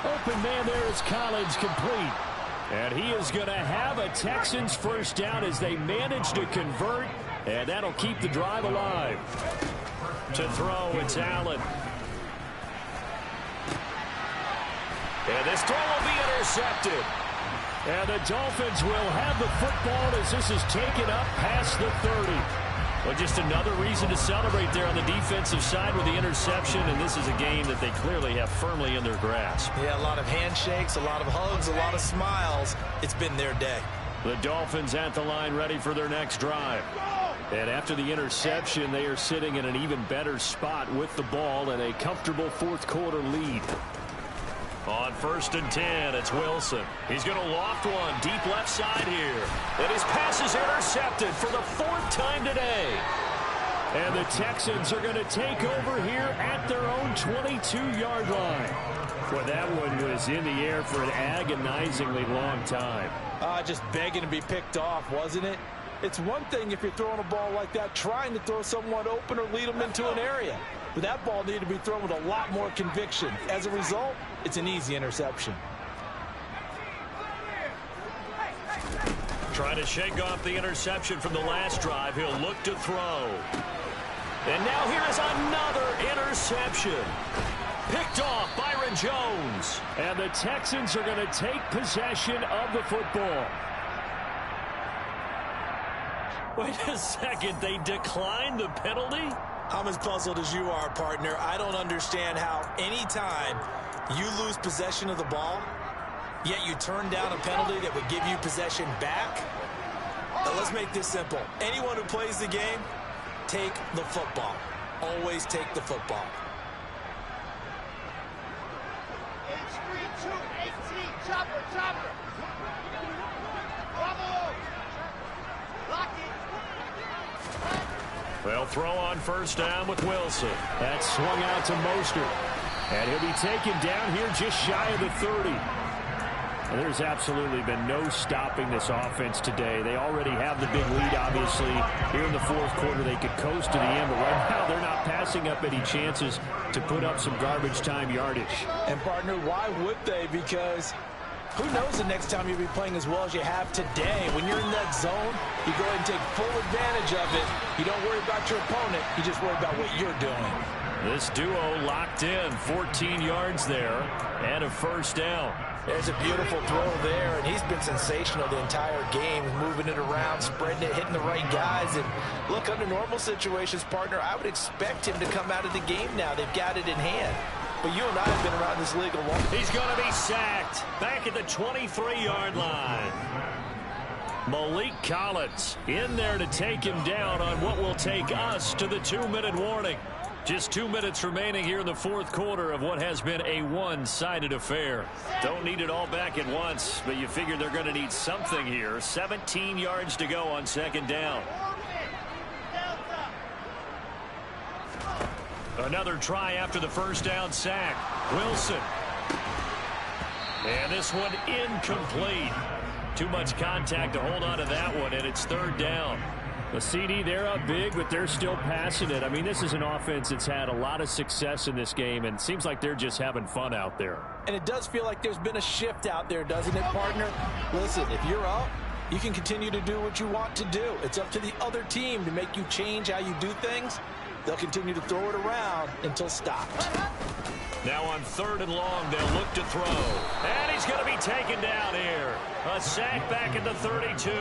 Open man there is Collins, complete. And he is going to have a Texans first down as they manage to convert, and that'll keep the drive alive. To throw, it's Allen. And this throw will be intercepted. And the Dolphins will have the football as this is taken up past the 30. Well, just another reason to celebrate there on the defensive side with the interception, and this is a game that they clearly have firmly in their grasp. Yeah, a lot of handshakes, a lot of hugs, a lot of smiles. It's been their day. The Dolphins at the line ready for their next drive. And after the interception, they are sitting in an even better spot with the ball and a comfortable fourth quarter lead. On 1st and 10, it's Wilson. He's going to loft one deep left side here. And his pass is intercepted for the 4th time today. And the Texans are going to take over here at their own 22-yard line. Well, that one was in the air for an agonizingly long time. Just begging to be picked off, wasn't it? It's one thing if you're throwing a ball like that, trying to throw someone open or lead them into an area. But that ball needed to be thrown with a lot more conviction. As a result, it's an easy interception. Trying to shake off the interception from the last drive. He'll look to throw. And now here is another interception. Picked off Byron Jones. And the Texans are going to take possession of the football. Wait a second. They declined the penalty? I'm as puzzled as you are, partner. I don't understand how anytime you lose possession of the ball, yet you turn down a penalty that would give you possession back. Now let's make this simple. Anyone who plays the game, take the football. Always take the football. H3-2-18, chopper. Bravo. Lock it. They'll throw on first down with Wilson. That swung out to Mostert. And he'll be taken down here just shy of the 30. And there's absolutely been no stopping this offense today. They already have the big lead, obviously. Here in the fourth quarter, they could coast to the end. But right now, they're not passing up any chances to put up some garbage time yardage. And, partner, why would they? Because who knows the next time you'll be playing as well as you have today. When you're in that zone, you go ahead and take full advantage of it. You don't worry about your opponent. You just worry about what you're doing. This duo locked in, 14 yards there, and a first down. There's a beautiful throw there, and he's been sensational the entire game, moving it around, spreading it, hitting the right guys. And look, under normal situations, partner, I would expect him to come out of the game now. They've got it in hand. But you and I have been around this league a long time. He's going to be sacked back at the 23-yard line. Malik Collins in there to take him down on what will take us to the 2-minute warning. Just 2 minutes remaining here in the fourth quarter of what has been a one-sided affair. Don't need it all back at once, but you figure they're going to need something here. 17 yards to go on second down. Another try after the first down sack. Wilson. And this one incomplete. Too much contact to hold on to that one, and it's third down. The CD, they're up big, but they're still passing it. I mean, this is an offense that's had a lot of success in this game, and it seems like they're just having fun out there. And it does feel like there's been a shift out there, doesn't it, partner? Listen, if you're up, you can continue to do what you want to do. It's up to the other team to make you change how you do things. They'll continue to throw it around until stopped. Now on third and long, they'll look to throw. And he's going to be taken down here. A sack back at the 32.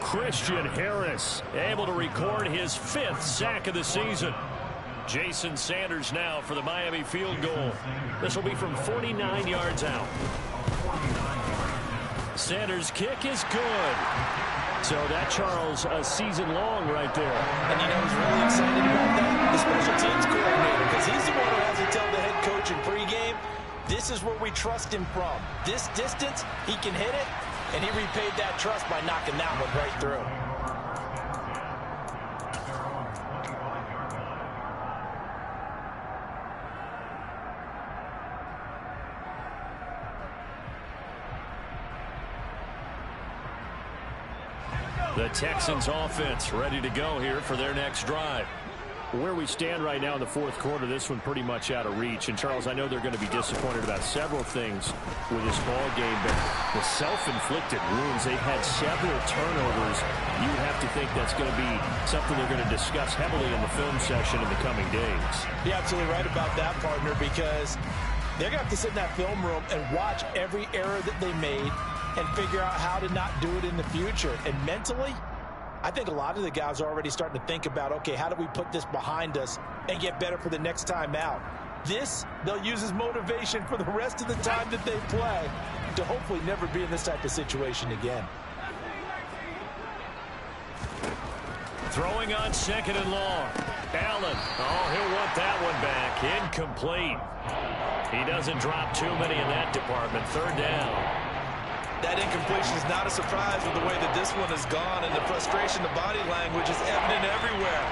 Christian Harris able to record his 5th sack of the season. Jason Sanders now for the Miami field goal. This will be from 49 yards out. Sanders' kick is good. So that, Charles, a season long right there. And you know who's really excited about that? The special teams coordinator, because he's the one who has to tell the head coach in pregame, this is where we trust him from. This distance, he can hit it, and he repaid that trust by knocking that one right through. The Texans offense ready to go here for their next drive. Where we stand right now in the fourth quarter, this one pretty much out of reach. And, Charles, I know they're going to be disappointed about several things with this ball game, but the self-inflicted wounds, they've had several turnovers. You would have to think that's going to be something they're going to discuss heavily in the film session in the coming days. You're absolutely right about that, partner, because they're going to have to sit in that film room and watch every error that they made and figure out how to not do it in the future. And mentally, I think a lot of the guys are already starting to think about, okay, how do we put this behind us and get better for the next time out? This, they'll use as motivation for the rest of the time that they play to hopefully never be in this type of situation again. Throwing on second and long. Allen. Oh, he'll want that one back. Incomplete. He doesn't drop too many in that department. Third down. That incompletion is not a surprise with the way that this one has gone, and the frustration, the body language is evident everywhere.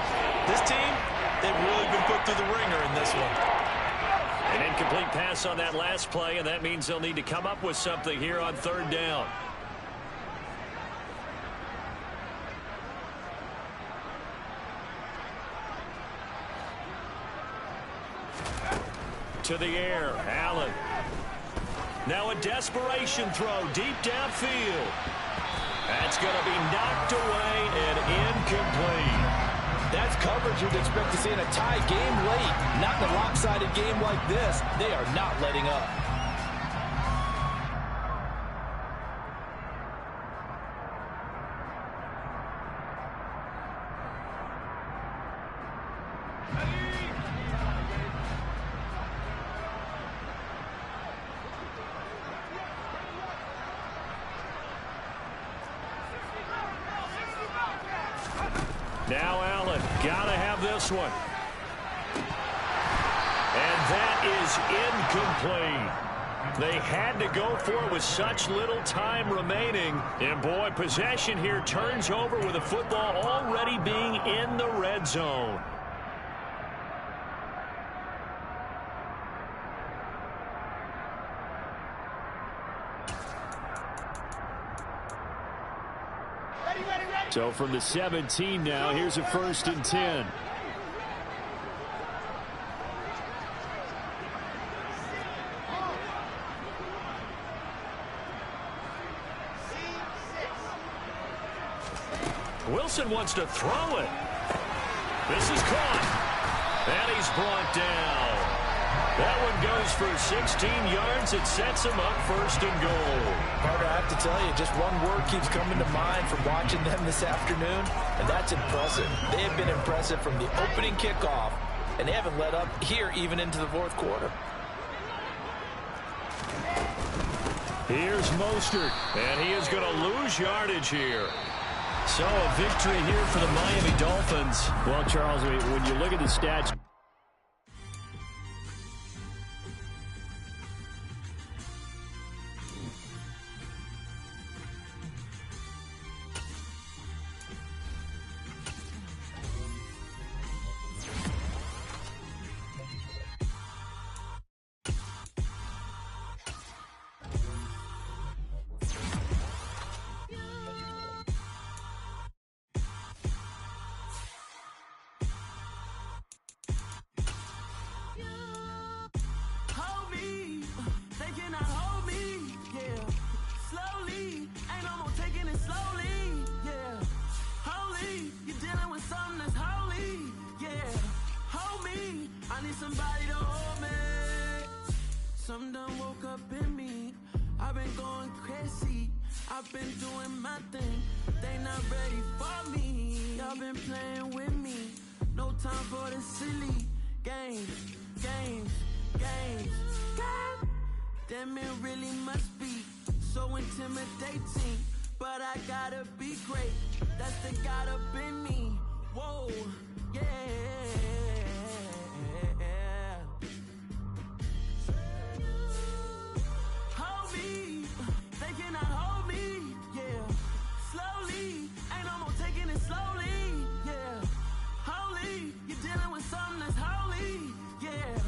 This team, they've really been put through the ringer in this one. An incomplete pass on that last play, and that means they'll need to come up with something here on third down. To the air, Allen. Now a desperation throw deep downfield. That's going to be knocked away and incomplete. That's coverage you'd expect to see in a tie game late. Not in a lopsided game like this. They are not letting up. Now Allen, gotta have this one. And that is incomplete. They had to go for it with such little time remaining. And boy, possession here turns over with the football already being in the red zone. So from the 17 now, here's a 1st and 10. Wilson wants to throw it. This is caught. And he's brought down. That one goes for 16 yards. It sets him up 1st and goal. Carter, I have to tell you, just one word keeps coming to mind from watching them this afternoon, and that's impressive. They have been impressive from the opening kickoff, and they haven't let up here even into the 4th quarter. Here's Mostert, and he is going to lose yardage here. So a victory here for the Miami Dolphins. Well, Charles, when you look at the stats, somebody to hold me. Some done woke up in me. I've been going crazy. I've been doing my thing. They not ready for me. Y'all been playing with me. No time for the silly games. God damn, it really must be so intimidating. But I gotta be great. That's the God up in me. Whoa, yeah. Hold me, they cannot hold me, yeah. Slowly, ain't no more taking it slowly, yeah. Holy, you're dealing with something that's holy, yeah.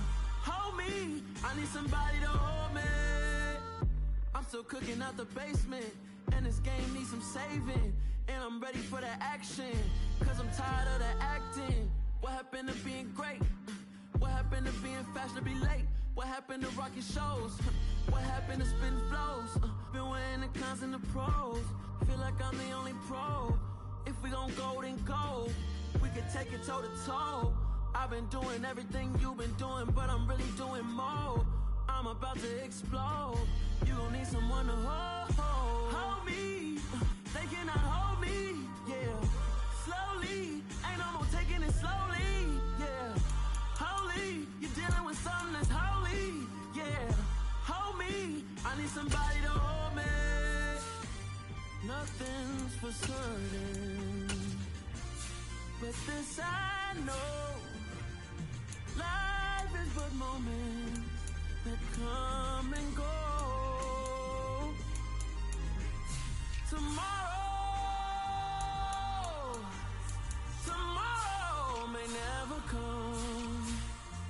Hold me, I need somebody to hold me. I'm still cooking out the basement, and this game needs some saving. And I'm ready for the action, cause I'm tired of the acting. What happened to being great? What happened to being fashionably late? What happened to rocking shows? What happened to spitting flows? Been weighing the cons and the pros. Feel like I'm the only pro. If we gon' go, then go. We could take it toe to toe. I've been doing everything you've been doing, but I'm really doing more. I'm about to explode. You gon' need someone to hold me. They cannot hold me, yeah. Slowly, ain't no more taking it slowly, yeah. Holy, you're dealing with something that's holy, yeah. Hold me, I need somebody to hold me. Nothing's for certain, but this I know. Life is but moments that come and go. Tomorrow may never come,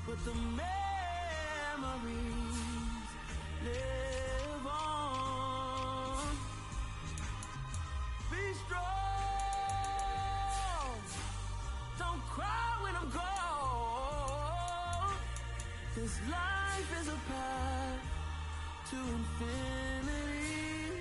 but the memories live on. Be strong, don't cry when I'm gone. This life is a path to infinity.